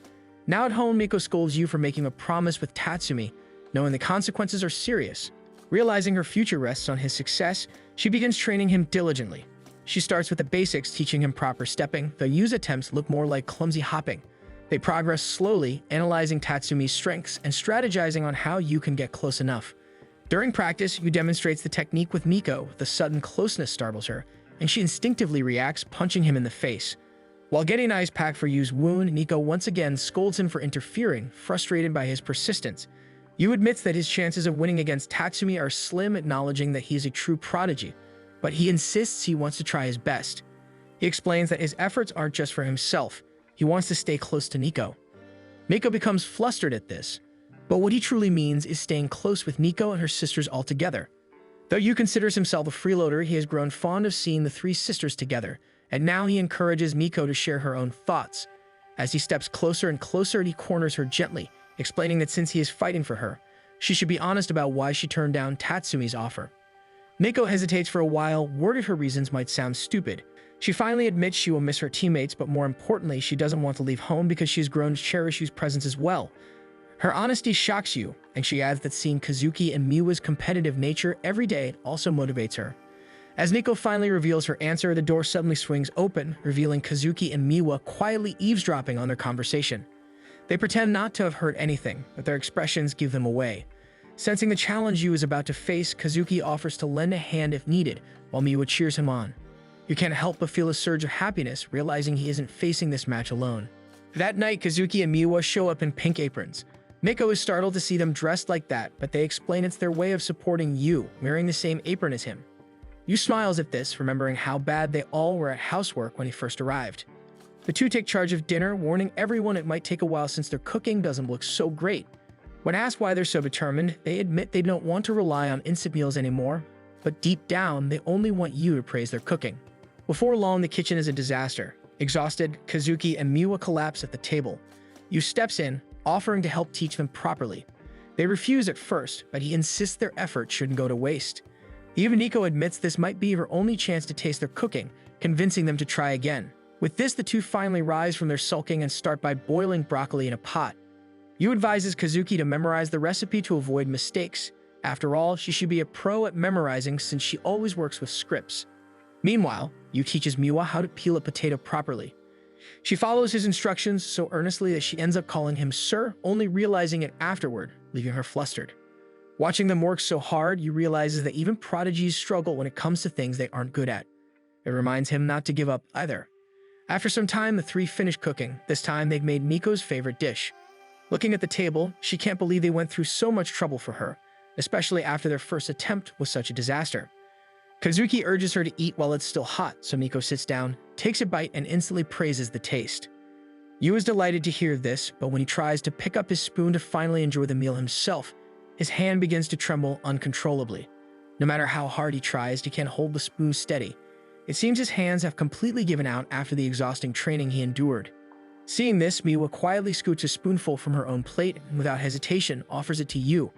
Now at home, Miko scolds Yu for making a promise with Tatsumi, knowing the consequences are serious. Realizing her future rests on his success, she begins training him diligently. She starts with the basics, teaching him proper stepping, though Yu's attempts look more like clumsy hopping. They progress slowly, analyzing Tatsumi's strengths and strategizing on how Yu can get close enough. During practice, Yu demonstrates the technique with Miko. The sudden closeness startles her, and she instinctively reacts, punching him in the face. While getting ice pack for Yu's wound, Nico once again scolds him for interfering, frustrated by his persistence. Yu admits that his chances of winning against Tatsumi are slim, acknowledging that he is a true prodigy, but he insists he wants to try his best. He explains that his efforts aren't just for himself. He wants to stay close to Nico. Miko becomes flustered at this, but what he truly means is staying close with Nico and her sisters all together. Though Yu considers himself a freeloader, he has grown fond of seeing the 3 sisters together, and now he encourages Miko to share her own thoughts. As he steps closer and closer, he corners her gently, explaining that since he is fighting for her, she should be honest about why she turned down Tatsumi's offer. Miko hesitates for a while, worried her reasons might sound stupid. She finally admits she will miss her teammates, but more importantly, she doesn't want to leave home because she has grown to cherish Yu's presence as well. Her honesty shocks Yu, and she adds that seeing Kazuki and Miwa's competitive nature every day also motivates her. As Nico finally reveals her answer, the door suddenly swings open, revealing Kazuki and Miwa quietly eavesdropping on their conversation. They pretend not to have heard anything, but their expressions give them away. Sensing the challenge Yu is about to face, Kazuki offers to lend a hand if needed, while Miwa cheers him on. You can't help but feel a surge of happiness, realizing he isn't facing this match alone. That night, Kazuki and Miwa show up in pink aprons. Miko is startled to see them dressed like that, but they explain it's their way of supporting Yu, wearing the same apron as him. Yu smiles at this, remembering how bad they all were at housework when he first arrived. The two take charge of dinner, warning everyone it might take a while since their cooking doesn't look so great. When asked why they're so determined, they admit they don't want to rely on instant meals anymore, but deep down, they only want Yu to praise their cooking. Before long, the kitchen is a disaster. Exhausted, Kazuki and Miwa collapse at the table. Yu steps in, offering to help teach them properly. They refuse at first, but he insists their effort shouldn't go to waste. Even Nico admits this might be her only chance to taste their cooking, convincing them to try again. With this, the two finally rise from their sulking and start by boiling broccoli in a pot. Yu advises Kazuki to memorize the recipe to avoid mistakes. After all, she should be a pro at memorizing since she always works with scripts. Meanwhile, Yu teaches Miwa how to peel a potato properly. She follows his instructions so earnestly that she ends up calling him sir, only realizing it afterward, leaving her flustered. Watching them work so hard, Yu realizes that even prodigies struggle when it comes to things they aren't good at. It reminds him not to give up either. After some time, the three finish cooking. This time, they've made Miko's favorite dish. Looking at the table, she can't believe they went through so much trouble for her, especially after their first attempt was such a disaster. Kazuki urges her to eat while it's still hot, so Miko sits down, takes a bite, and instantly praises the taste. Yu is delighted to hear this, but when he tries to pick up his spoon to finally enjoy the meal himself, his hand begins to tremble uncontrollably. No matter how hard he tries, he can't hold the spoon steady. It seems his hands have completely given out after the exhausting training he endured. Seeing this, Miwa quietly scoots a spoonful from her own plate and without hesitation offers it to Yu.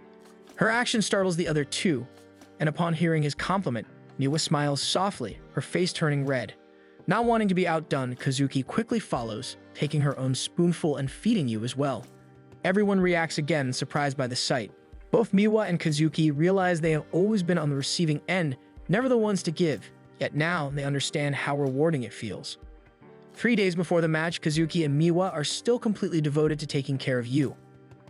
Her action startles the other two, and upon hearing his compliment, Miwa smiles softly, her face turning red. Not wanting to be outdone, Kazuki quickly follows, taking her own spoonful and feeding Yu as well. Everyone reacts again, surprised by the sight. Both Miwa and Kazuki realize they have always been on the receiving end, never the ones to give, yet now they understand how rewarding it feels. 3 days before the match, Kazuki and Miwa are still completely devoted to taking care of Yu.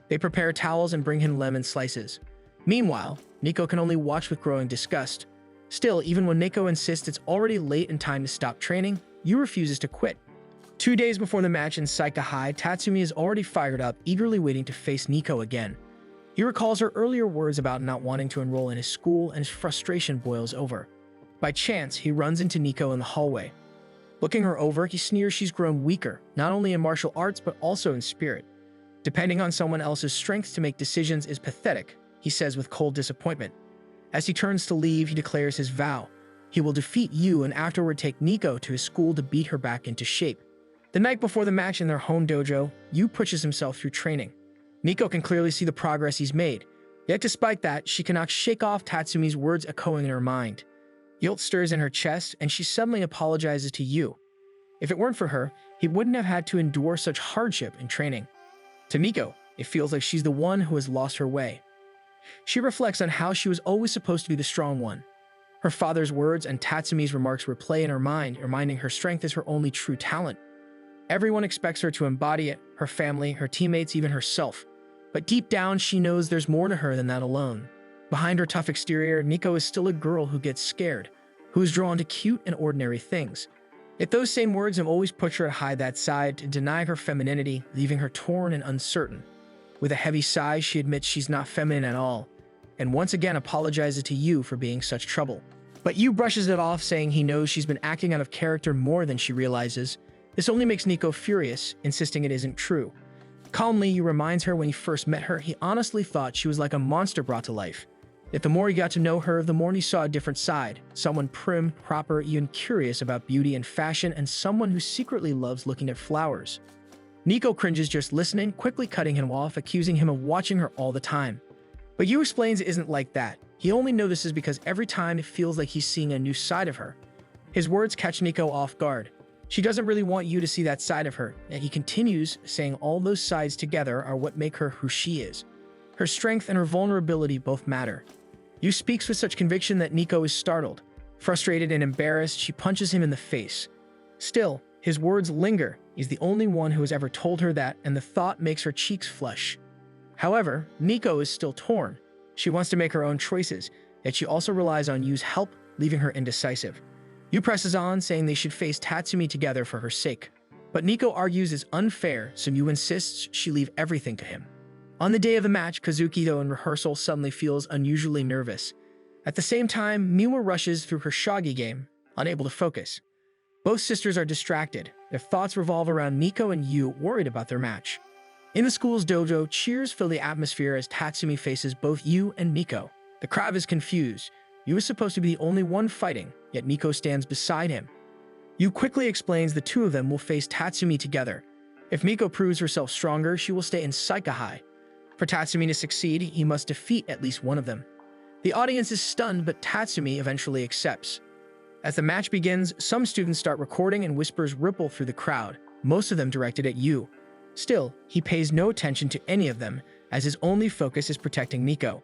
They prepare towels and bring him lemon slices. Meanwhile, Nico can only watch with growing disgust. Still, even when Nico insists it's already late and time to stop training, Yu refuses to quit. 2 days before the match in Saika High, Tatsumi is already fired up, eagerly waiting to face Nico again. He recalls her earlier words about not wanting to enroll in his school, and his frustration boils over. By chance, he runs into Nico in the hallway. Looking her over, he sneers she's grown weaker, not only in martial arts but also in spirit. Depending on someone else's strength to make decisions is pathetic, he says with cold disappointment. As he turns to leave, he declares his vow. He will defeat Yu and afterward take Nico to his school to beat her back into shape. The night before the match in their home dojo, Yu pushes himself through training. Nico can clearly see the progress he's made, yet despite that, she cannot shake off Tatsumi's words echoing in her mind. Guilt stirs in her chest, and she suddenly apologizes to Yu. If it weren't for her, he wouldn't have had to endure such hardship in training. To Nico, it feels like she's the one who has lost her way. She reflects on how she was always supposed to be the strong one. Her father's words and Tatsumi's remarks replay in her mind, reminding her strength is her only true talent. Everyone expects her to embody it, her family, her teammates, even herself. But deep down, she knows there's more to her than that alone. Behind her tough exterior, Nico is still a girl who gets scared, who is drawn to cute and ordinary things. Yet those same words have always pushed her to hide that side, to deny her femininity, leaving her torn and uncertain. With a heavy sigh, she admits she's not feminine at all, and once again apologizes to Yu for being such trouble. But Yu brushes it off, saying he knows she's been acting out of character more than she realizes. This only makes Nico furious, insisting it isn't true. Calmly, Yu reminds her when he first met her, he honestly thought she was like a monster brought to life. Yet the more he got to know her, the more he saw a different side. Someone prim, proper, even curious about beauty and fashion, and someone who secretly loves looking at flowers. Nico cringes just listening, quickly cutting him off, accusing him of watching her all the time. But Yu explains it isn't like that. He only notices because every time it feels like he's seeing a new side of her. His words catch Nico off guard. She doesn't really want you to see that side of her, and he continues, saying all those sides together are what make her who she is. Her strength and her vulnerability both matter. Yu speaks with such conviction that Nico is startled. Frustrated and embarrassed, she punches him in the face. Still, his words linger. He's the only one who has ever told her that, and the thought makes her cheeks flush. However, Nico is still torn. She wants to make her own choices, yet she also relies on Yu's help, leaving her indecisive. Yu presses on, saying they should face Tatsumi together for her sake. But Nico argues it's unfair, so Yu insists she leave everything to him. On the day of the match, Kazuki, though in rehearsal, suddenly feels unusually nervous. At the same time, Miwa rushes through her shogi game, unable to focus. Both sisters are distracted. Their thoughts revolve around Nico and Yu, worried about their match. In the school's dojo, cheers fill the atmosphere as Tatsumi faces both Yu and Nico. The crowd is confused. Yu is supposed to be the only one fighting, yet Nico stands beside him. Yu quickly explains the two of them will face Tatsumi together. If Nico proves herself stronger, she will stay in Saika High. For Tatsumi to succeed, he must defeat at least one of them. The audience is stunned, but Tatsumi eventually accepts. As the match begins, some students start recording and whispers ripple through the crowd, most of them directed at Yu. Still, he pays no attention to any of them, as his only focus is protecting Nico.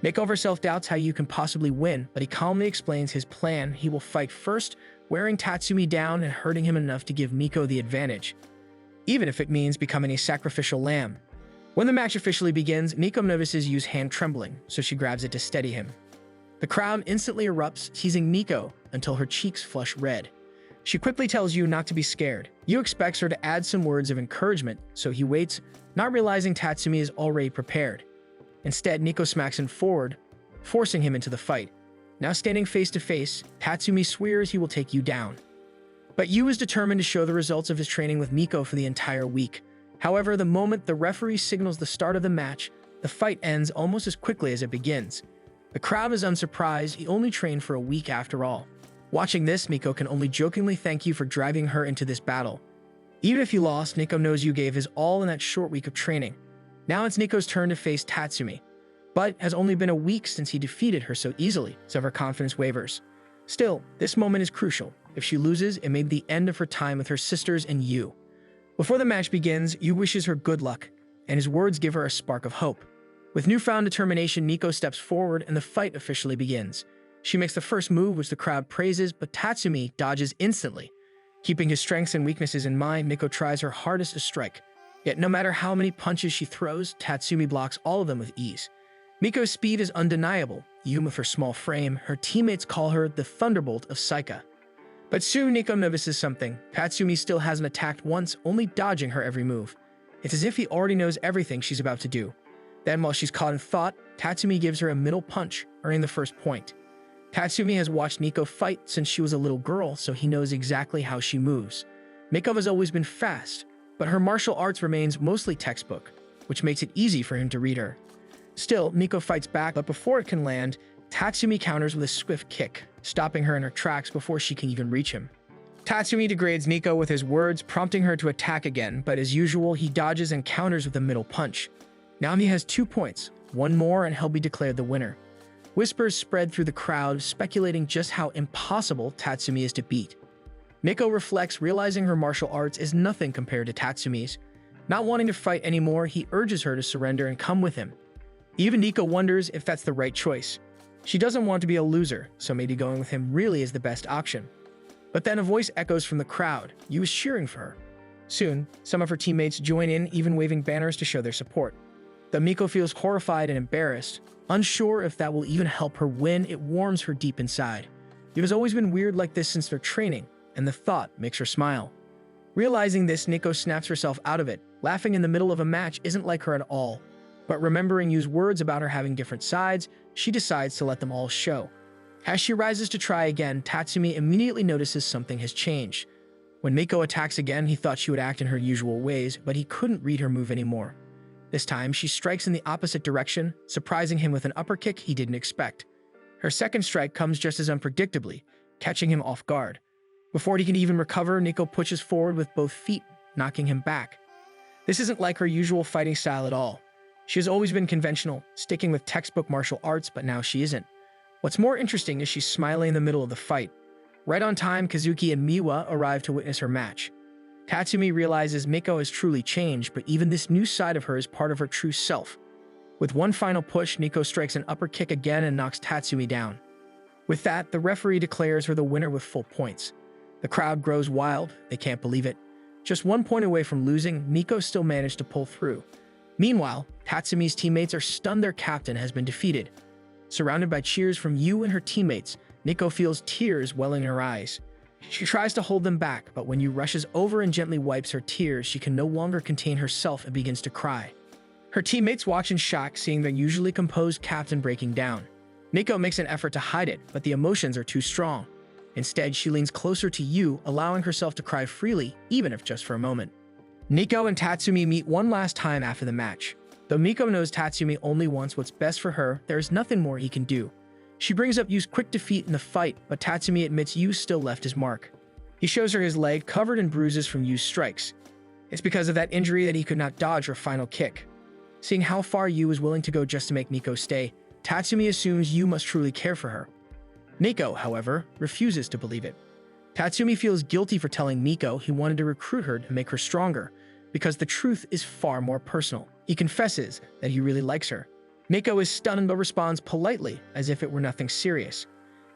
Makeover self-doubts how Yu can possibly win, but he calmly explains his plan. He will fight first, wearing Tatsumi down and hurting him enough to give Nico the advantage, even if it means becoming a sacrificial lamb. When the match officially begins, Nico notices Yu's hand trembling, so she grabs it to steady him. The crowd instantly erupts, teasing Nico until her cheeks flush red. She quickly tells Yu not to be scared. Yu expects her to add some words of encouragement, so he waits, not realizing Tatsumi is already prepared. Instead, Nico smacks him forward, forcing him into the fight. Now standing face to face, Tatsumi swears he will take Yu down. But Yu is determined to show the results of his training with Nico for the entire week. However, the moment the referee signals the start of the match, the fight ends almost as quickly as it begins. The crowd is unsurprised. He only trained for a week after all. Watching this, Nico can only jokingly thank Yu for driving her into this battle. Even if he lost, Nico knows Yu gave his all in that short week of training. Now it's Nico's turn to face Tatsumi, but has only been a week since he defeated her so easily, so her confidence wavers. Still, this moment is crucial. If she loses, it may be the end of her time with her sisters and Yu. Before the match begins, Yu wishes her good luck, and his words give her a spark of hope. With newfound determination, Nico steps forward and the fight officially begins. She makes the first move, which the crowd praises, but Tatsumi dodges instantly. Keeping his strengths and weaknesses in mind, Nico tries her hardest to strike. Yet no matter how many punches she throws, Tatsumi blocks all of them with ease. Miko's speed is undeniable. Even with her small frame, her teammates call her the Thunderbolt of Saika. But soon Nico notices something. Tatsumi still hasn't attacked once, only dodging her every move. It's as if he already knows everything she's about to do. Then, while she's caught in thought, Tatsumi gives her a middle punch, earning the first point. Tatsumi has watched Nico fight since she was a little girl, so he knows exactly how she moves. Miko has always been fast, but her martial arts remains mostly textbook, which makes it easy for him to read her. Still, Nico fights back, but before it can land, Tatsumi counters with a swift kick, stopping her in her tracks before she can even reach him. Tatsumi degrades Nico with his words, prompting her to attack again, but as usual, he dodges and counters with a middle punch. Now he has 2 points, one more and he'll be declared the winner. Whispers spread through the crowd, speculating just how impossible Tatsumi is to beat. Miko reflects, realizing her martial arts is nothing compared to Tatsumi's. Not wanting to fight anymore, he urges her to surrender and come with him. Even Nico wonders if that's the right choice. She doesn't want to be a loser, so maybe going with him really is the best option. But then a voice echoes from the crowd. Yu is cheering for her. Soon, some of her teammates join in, even waving banners to show their support. Though Miko feels horrified and embarrassed, unsure if that will even help her win, it warms her deep inside. Yu has always been weird like this since their training, and the thought makes her smile. Realizing this, Nico snaps herself out of it. Laughing in the middle of a match isn't like her at all. But remembering Yu's words about her having different sides, she decides to let them all show. As she rises to try again, Tatsumi immediately notices something has changed. When Miko attacks again, he thought she would act in her usual ways, but he couldn't read her move anymore. This time, she strikes in the opposite direction, surprising him with an upper kick he didn't expect. Her second strike comes just as unpredictably, catching him off guard. Before he can even recover, Nico pushes forward with both feet, knocking him back. This isn't like her usual fighting style at all. She has always been conventional, sticking with textbook martial arts, but now she isn't. What's more interesting is she's smiling in the middle of the fight. Right on time, Kazuki and Miwa arrive to witness her match. Tatsumi realizes Miko has truly changed, but even this new side of her is part of her true self. With one final push, Nico strikes an upper kick again and knocks Tatsumi down. With that, the referee declares her the winner with full points. The crowd grows wild, they can't believe it. Just 1 point away from losing, Nico still managed to pull through. Meanwhile, Tatsumi's teammates are stunned their captain has been defeated. Surrounded by cheers from Yu and her teammates, Nico feels tears welling in her eyes. She tries to hold them back, but when Yu rushes over and gently wipes her tears, she can no longer contain herself and begins to cry. Her teammates watch in shock, seeing their usually composed captain breaking down. Nico makes an effort to hide it, but the emotions are too strong. Instead, she leans closer to Yu, allowing herself to cry freely, even if just for a moment. Nico and Tatsumi meet one last time after the match. Though Nico knows Tatsumi only wants what's best for her, there is nothing more he can do. She brings up Yu's quick defeat in the fight, but Tatsumi admits Yu still left his mark. He shows her his leg covered in bruises from Yu's strikes. It's because of that injury that he could not dodge her final kick. Seeing how far Yu is willing to go just to make Nico stay, Tatsumi assumes Yu must truly care for her. Nico, however, refuses to believe it. Tatsumi feels guilty for telling Nico he wanted to recruit her to make her stronger, because the truth is far more personal. He confesses that he really likes her. Nico is stunned but responds politely, as if it were nothing serious.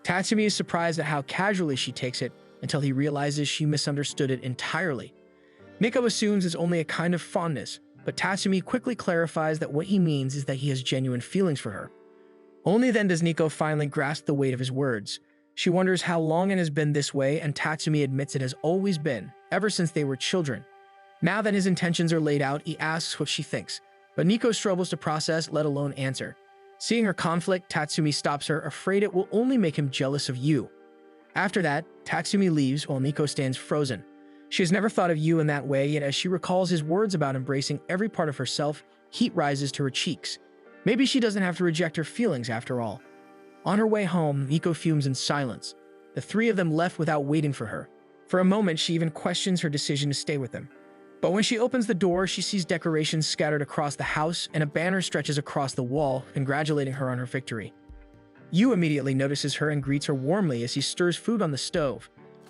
Tatsumi is surprised at how casually she takes it, until he realizes she misunderstood it entirely. Nico assumes it's only a kind of fondness, but Tatsumi quickly clarifies that what he means is that he has genuine feelings for her. Only then does Nico finally grasp the weight of his words. She wonders how long it has been this way, and Tatsumi admits it has always been, ever since they were children. Now that his intentions are laid out, he asks what she thinks, but Nico struggles to process, let alone answer. Seeing her conflict, Tatsumi stops her, afraid it will only make him jealous of Yu. After that, Tatsumi leaves while Nico stands frozen. She has never thought of Yu in that way, yet as she recalls his words about embracing every part of herself, heat rises to her cheeks. Maybe she doesn't have to reject her feelings after all. On her way home, Nico fumes in silence. The three of them left without waiting for her. For a moment, she even questions her decision to stay with them. But when she opens the door, she sees decorations scattered across the house and a banner stretches across the wall, congratulating her on her victory. Yu immediately notices her and greets her warmly as he stirs food on the stove.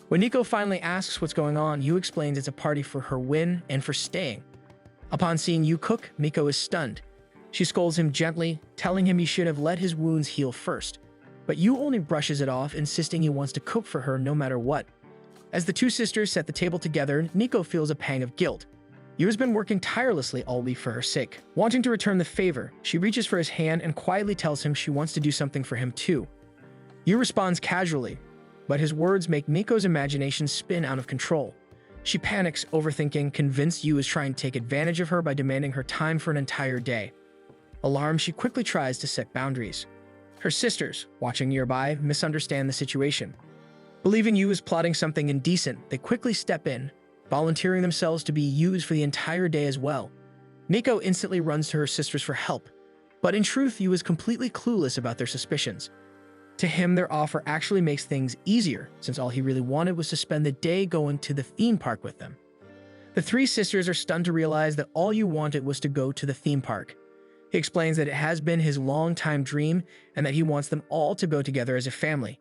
When Nico finally asks what's going on, Yu explains it's a party for her win and for staying. Upon seeing Yu cook, Miko is stunned. She scolds him gently, telling him he should have let his wounds heal first. But Yu only brushes it off, insisting he wants to cook for her no matter what. As the two sisters set the table together, Nico feels a pang of guilt. Yu has been working tirelessly all week for her sake. Wanting to return the favor, she reaches for his hand and quietly tells him she wants to do something for him too. Yu responds casually, but his words make Miko's imagination spin out of control. She panics, overthinking, convinced Yu is trying to take advantage of her by demanding her time for an entire day. Alarmed, she quickly tries to set boundaries. Her sisters, watching nearby, misunderstand the situation. Believing Yu is plotting something indecent, they quickly step in, volunteering themselves to be used for the entire day as well. Miko instantly runs to her sisters for help, but in truth, Yu is completely clueless about their suspicions. To him, their offer actually makes things easier, since all he really wanted was to spend the day going to the theme park with them. The three sisters are stunned to realize that all Yu wanted was to go to the theme park. He explains that it has been his long-time dream and that he wants them all to go together as a family.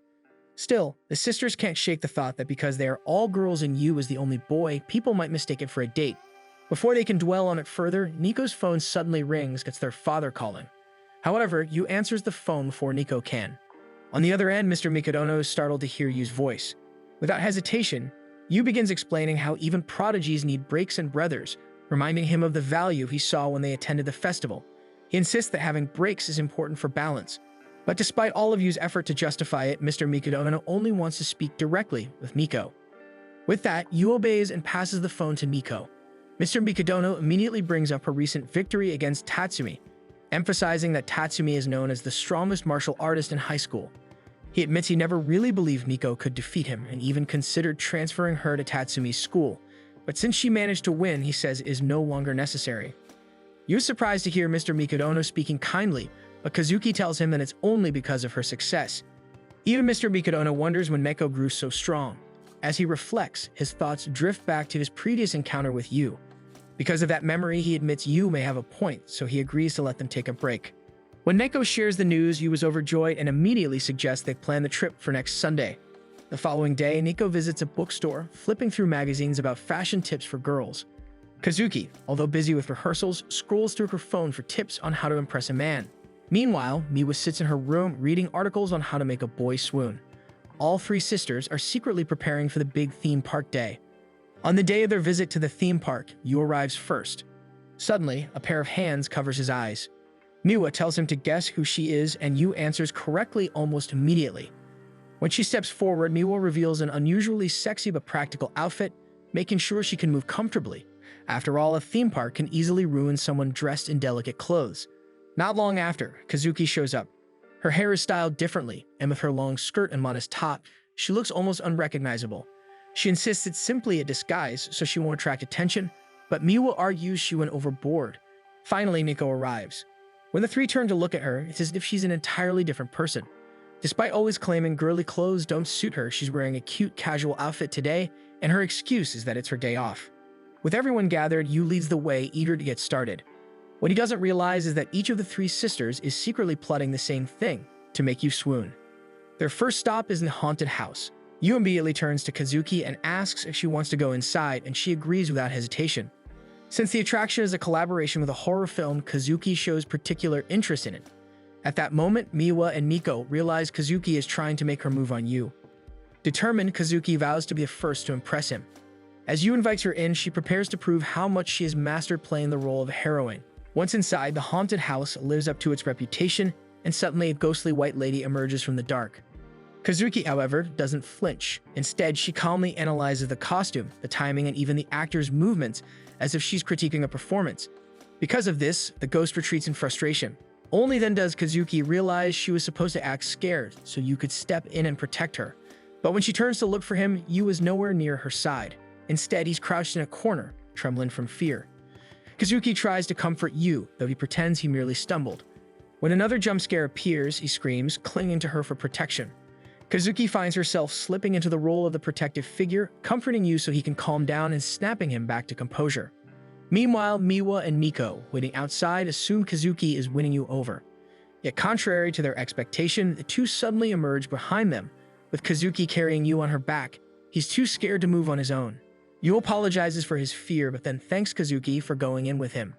Still, the sisters can't shake the thought that because they are all girls and Yu is the only boy, people might mistake it for a date. Before they can dwell on it further, Nico's phone suddenly rings. It's their father calling. However, Yu answers the phone before Nico can. On the other end, Mr. Mikadono is startled to hear Yu's voice. Without hesitation, Yu begins explaining how even prodigies need breaks and brothers, reminding him of the value he saw when they attended the festival. He insists that having breaks is important for balance. But despite all of Yu's effort to justify it, Mr. Mikadono only wants to speak directly with Miko. With that, Yu obeys and passes the phone to Miko. Mr. Mikadono immediately brings up her recent victory against Tatsumi, emphasizing that Tatsumi is known as the strongest martial artist in high school. He admits he never really believed Miko could defeat him and even considered transferring her to Tatsumi's school, but since she managed to win, he says it is no longer necessary. Yu is surprised to hear Mr. Mikadono speaking kindly, but Kazuki tells him that it's only because of her success. Even Mr. Mikadono wonders when Miko grew so strong. As he reflects, his thoughts drift back to his previous encounter with Yu. Because of that memory, he admits Yu may have a point, so he agrees to let them take a break. When Neko shares the news, Yu is overjoyed and immediately suggests they plan the trip for next Sunday. The following day, Nico visits a bookstore, flipping through magazines about fashion tips for girls. Kazuki, although busy with rehearsals, scrolls through her phone for tips on how to impress a man. Meanwhile, Miwa sits in her room reading articles on how to make a boy swoon. All three sisters are secretly preparing for the big theme park day. On the day of their visit to the theme park, Yu arrives first. Suddenly, a pair of hands covers his eyes. Miwa tells him to guess who she is, and Yu answers correctly almost immediately. When she steps forward, Miwa reveals an unusually sexy but practical outfit, making sure she can move comfortably. After all, a theme park can easily ruin someone dressed in delicate clothes. Not long after, Kazuki shows up. Her hair is styled differently, and with her long skirt and modest top, she looks almost unrecognizable. She insists it's simply a disguise so she won't attract attention, but Miwa argues she went overboard. Finally, Nico arrives. When the three turn to look at her, it's as if she's an entirely different person. Despite always claiming girly clothes don't suit her, she's wearing a cute casual outfit today, and her excuse is that it's her day off. With everyone gathered, Yu leads the way, eager to get started. What he doesn't realize is that each of the three sisters is secretly plotting the same thing, to make Yu swoon. Their first stop is in the haunted house. Yu immediately turns to Kazuki and asks if she wants to go inside, and she agrees without hesitation. Since the attraction is a collaboration with a horror film, Kazuki shows particular interest in it. At that moment, Miwa and Miko realize Kazuki is trying to make her move on Yu. Determined, Kazuki vows to be the first to impress him. As Yu invites her in, she prepares to prove how much she has mastered playing the role of a heroine. Once inside, the haunted house lives up to its reputation, and suddenly a ghostly white lady emerges from the dark. Kazuki, however, doesn't flinch. Instead, she calmly analyzes the costume, the timing, and even the actor's movements, as if she's critiquing a performance. Because of this, the ghost retreats in frustration. Only then does Kazuki realize she was supposed to act scared, so Yu could step in and protect her. But when she turns to look for him, Yu is nowhere near her side. Instead, he's crouched in a corner, trembling from fear. Kazuki tries to comfort Yu, though he pretends he merely stumbled. When another jump scare appears, he screams, clinging to her for protection. Kazuki finds herself slipping into the role of the protective figure, comforting Yu so he can calm down and snapping him back to composure. Meanwhile, Miwa and Miko, waiting outside, assume Kazuki is winning Yu over. Yet contrary to their expectation, the two suddenly emerge behind them, with Kazuki carrying Yu on her back. He's too scared to move on his own. Yu apologizes for his fear but then thanks Kazuki for going in with him.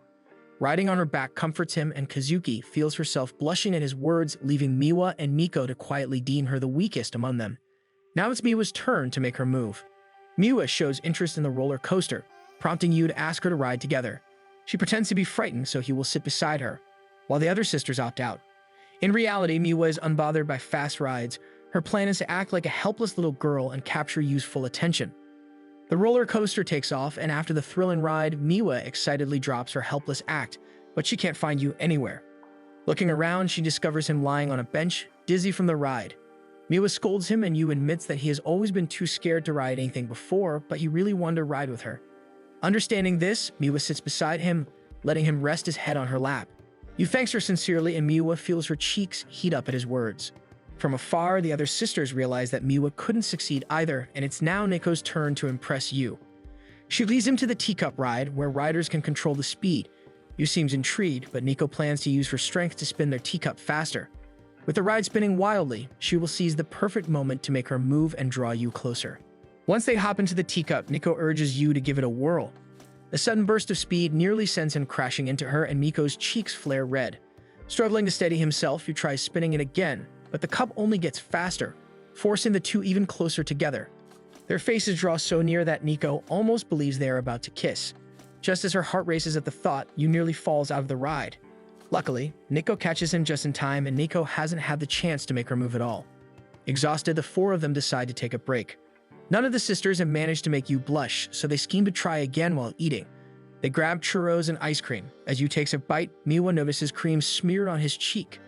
Riding on her back comforts him, and Kazuki feels herself blushing at his words, leaving Miwa and Miko to quietly deem her the weakest among them. Now it's Miwa's turn to make her move. Miwa shows interest in the roller coaster, prompting Yu to ask her to ride together. She pretends to be frightened so he will sit beside her, while the other sisters opt out. In reality, Miwa is unbothered by fast rides. Her plan is to act like a helpless little girl and capture Yu's full attention. The roller coaster takes off, and after the thrilling ride, Miwa excitedly drops her helpless act, but she can't find Yu anywhere. Looking around, she discovers him lying on a bench, dizzy from the ride. Miwa scolds him, and Yu admits that he has always been too scared to ride anything before, but he really wanted to ride with her. Understanding this, Miwa sits beside him, letting him rest his head on her lap. Yu thanks her sincerely, and Miwa feels her cheeks heat up at his words. From afar, the other sisters realize that Miwa couldn't succeed either, and it's now Nico's turn to impress Yu. She leads him to the teacup ride, where riders can control the speed. Yu seems intrigued, but Nico plans to use her strength to spin their teacup faster. With the ride spinning wildly, she will seize the perfect moment to make her move and draw Yu closer. Once they hop into the teacup, Nico urges Yu to give it a whirl. The sudden burst of speed nearly sends him crashing into her, and Miko's cheeks flare red. Struggling to steady himself, Yu tries spinning it again, but the cup only gets faster, forcing the two even closer together. Their faces draw so near that Nico almost believes they are about to kiss. Just as her heart races at the thought, Yu nearly falls out of the ride. Luckily, Nico catches him just in time, and Nico hasn't had the chance to make her move at all. Exhausted, the four of them decide to take a break. None of the sisters have managed to make Yu blush, so they scheme to try again while eating. They grab churros and ice cream. As Yu takes a bite, Miwa notices cream smeared on his cheek.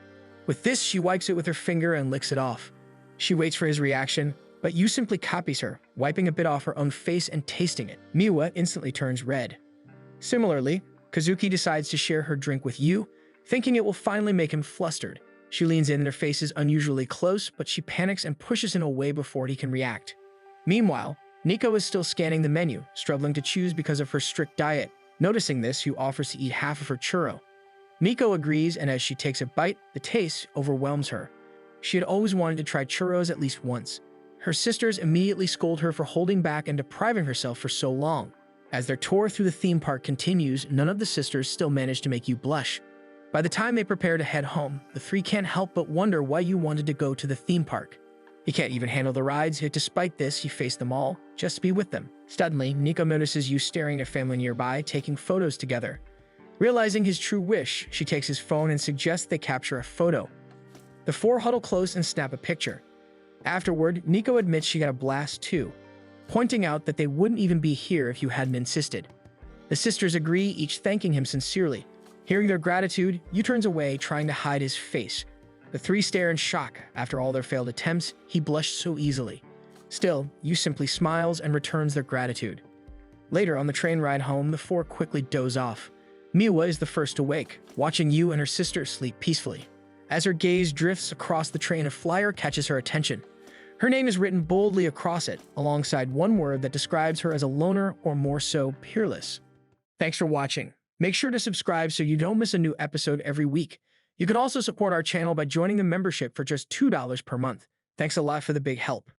With this, she wipes it with her finger and licks it off. She waits for his reaction, but Yu simply copies her, wiping a bit off her own face and tasting it. Miwa instantly turns red. Similarly, Kazuki decides to share her drink with Yu, thinking it will finally make him flustered. She leans in, and their faces unusually close, but she panics and pushes him away before he can react. Meanwhile, Nico is still scanning the menu, struggling to choose because of her strict diet. Noticing this, Yu offers to eat half of her churro. Miko agrees, and as she takes a bite, the taste overwhelms her. She had always wanted to try churros at least once. Her sisters immediately scold her for holding back and depriving herself for so long. As their tour through the theme park continues, none of the sisters still manage to make Yu blush. By the time they prepare to head home, the three can't help but wonder why Yu wanted to go to the theme park. He can't even handle the rides, yet despite this, he faced them all, just to be with them. Suddenly, Nico notices Yu staring at family nearby, taking photos together. Realizing his true wish, she takes his phone and suggests they capture a photo. The four huddle close and snap a picture. Afterward, Nico admits she got a blast too, pointing out that they wouldn't even be here if Yu hadn't insisted. The sisters agree, each thanking him sincerely. Hearing their gratitude, Yu turns away, trying to hide his face. The three stare in shock. After all their failed attempts, he blushed so easily. Still, Yu simply smiles and returns their gratitude. Later, on the train ride home, the four quickly doze off. Miwa is the first to wake, watching Yu and her sister sleep peacefully. As her gaze drifts across the train, a flyer catches her attention. Her name is written boldly across it, alongside one word that describes her as a loner, or more so, peerless. Thanks for watching. Make sure to subscribe so you don't miss a new episode every week. You can also support our channel by joining the membership for just $2 per month. Thanks a lot for the big help.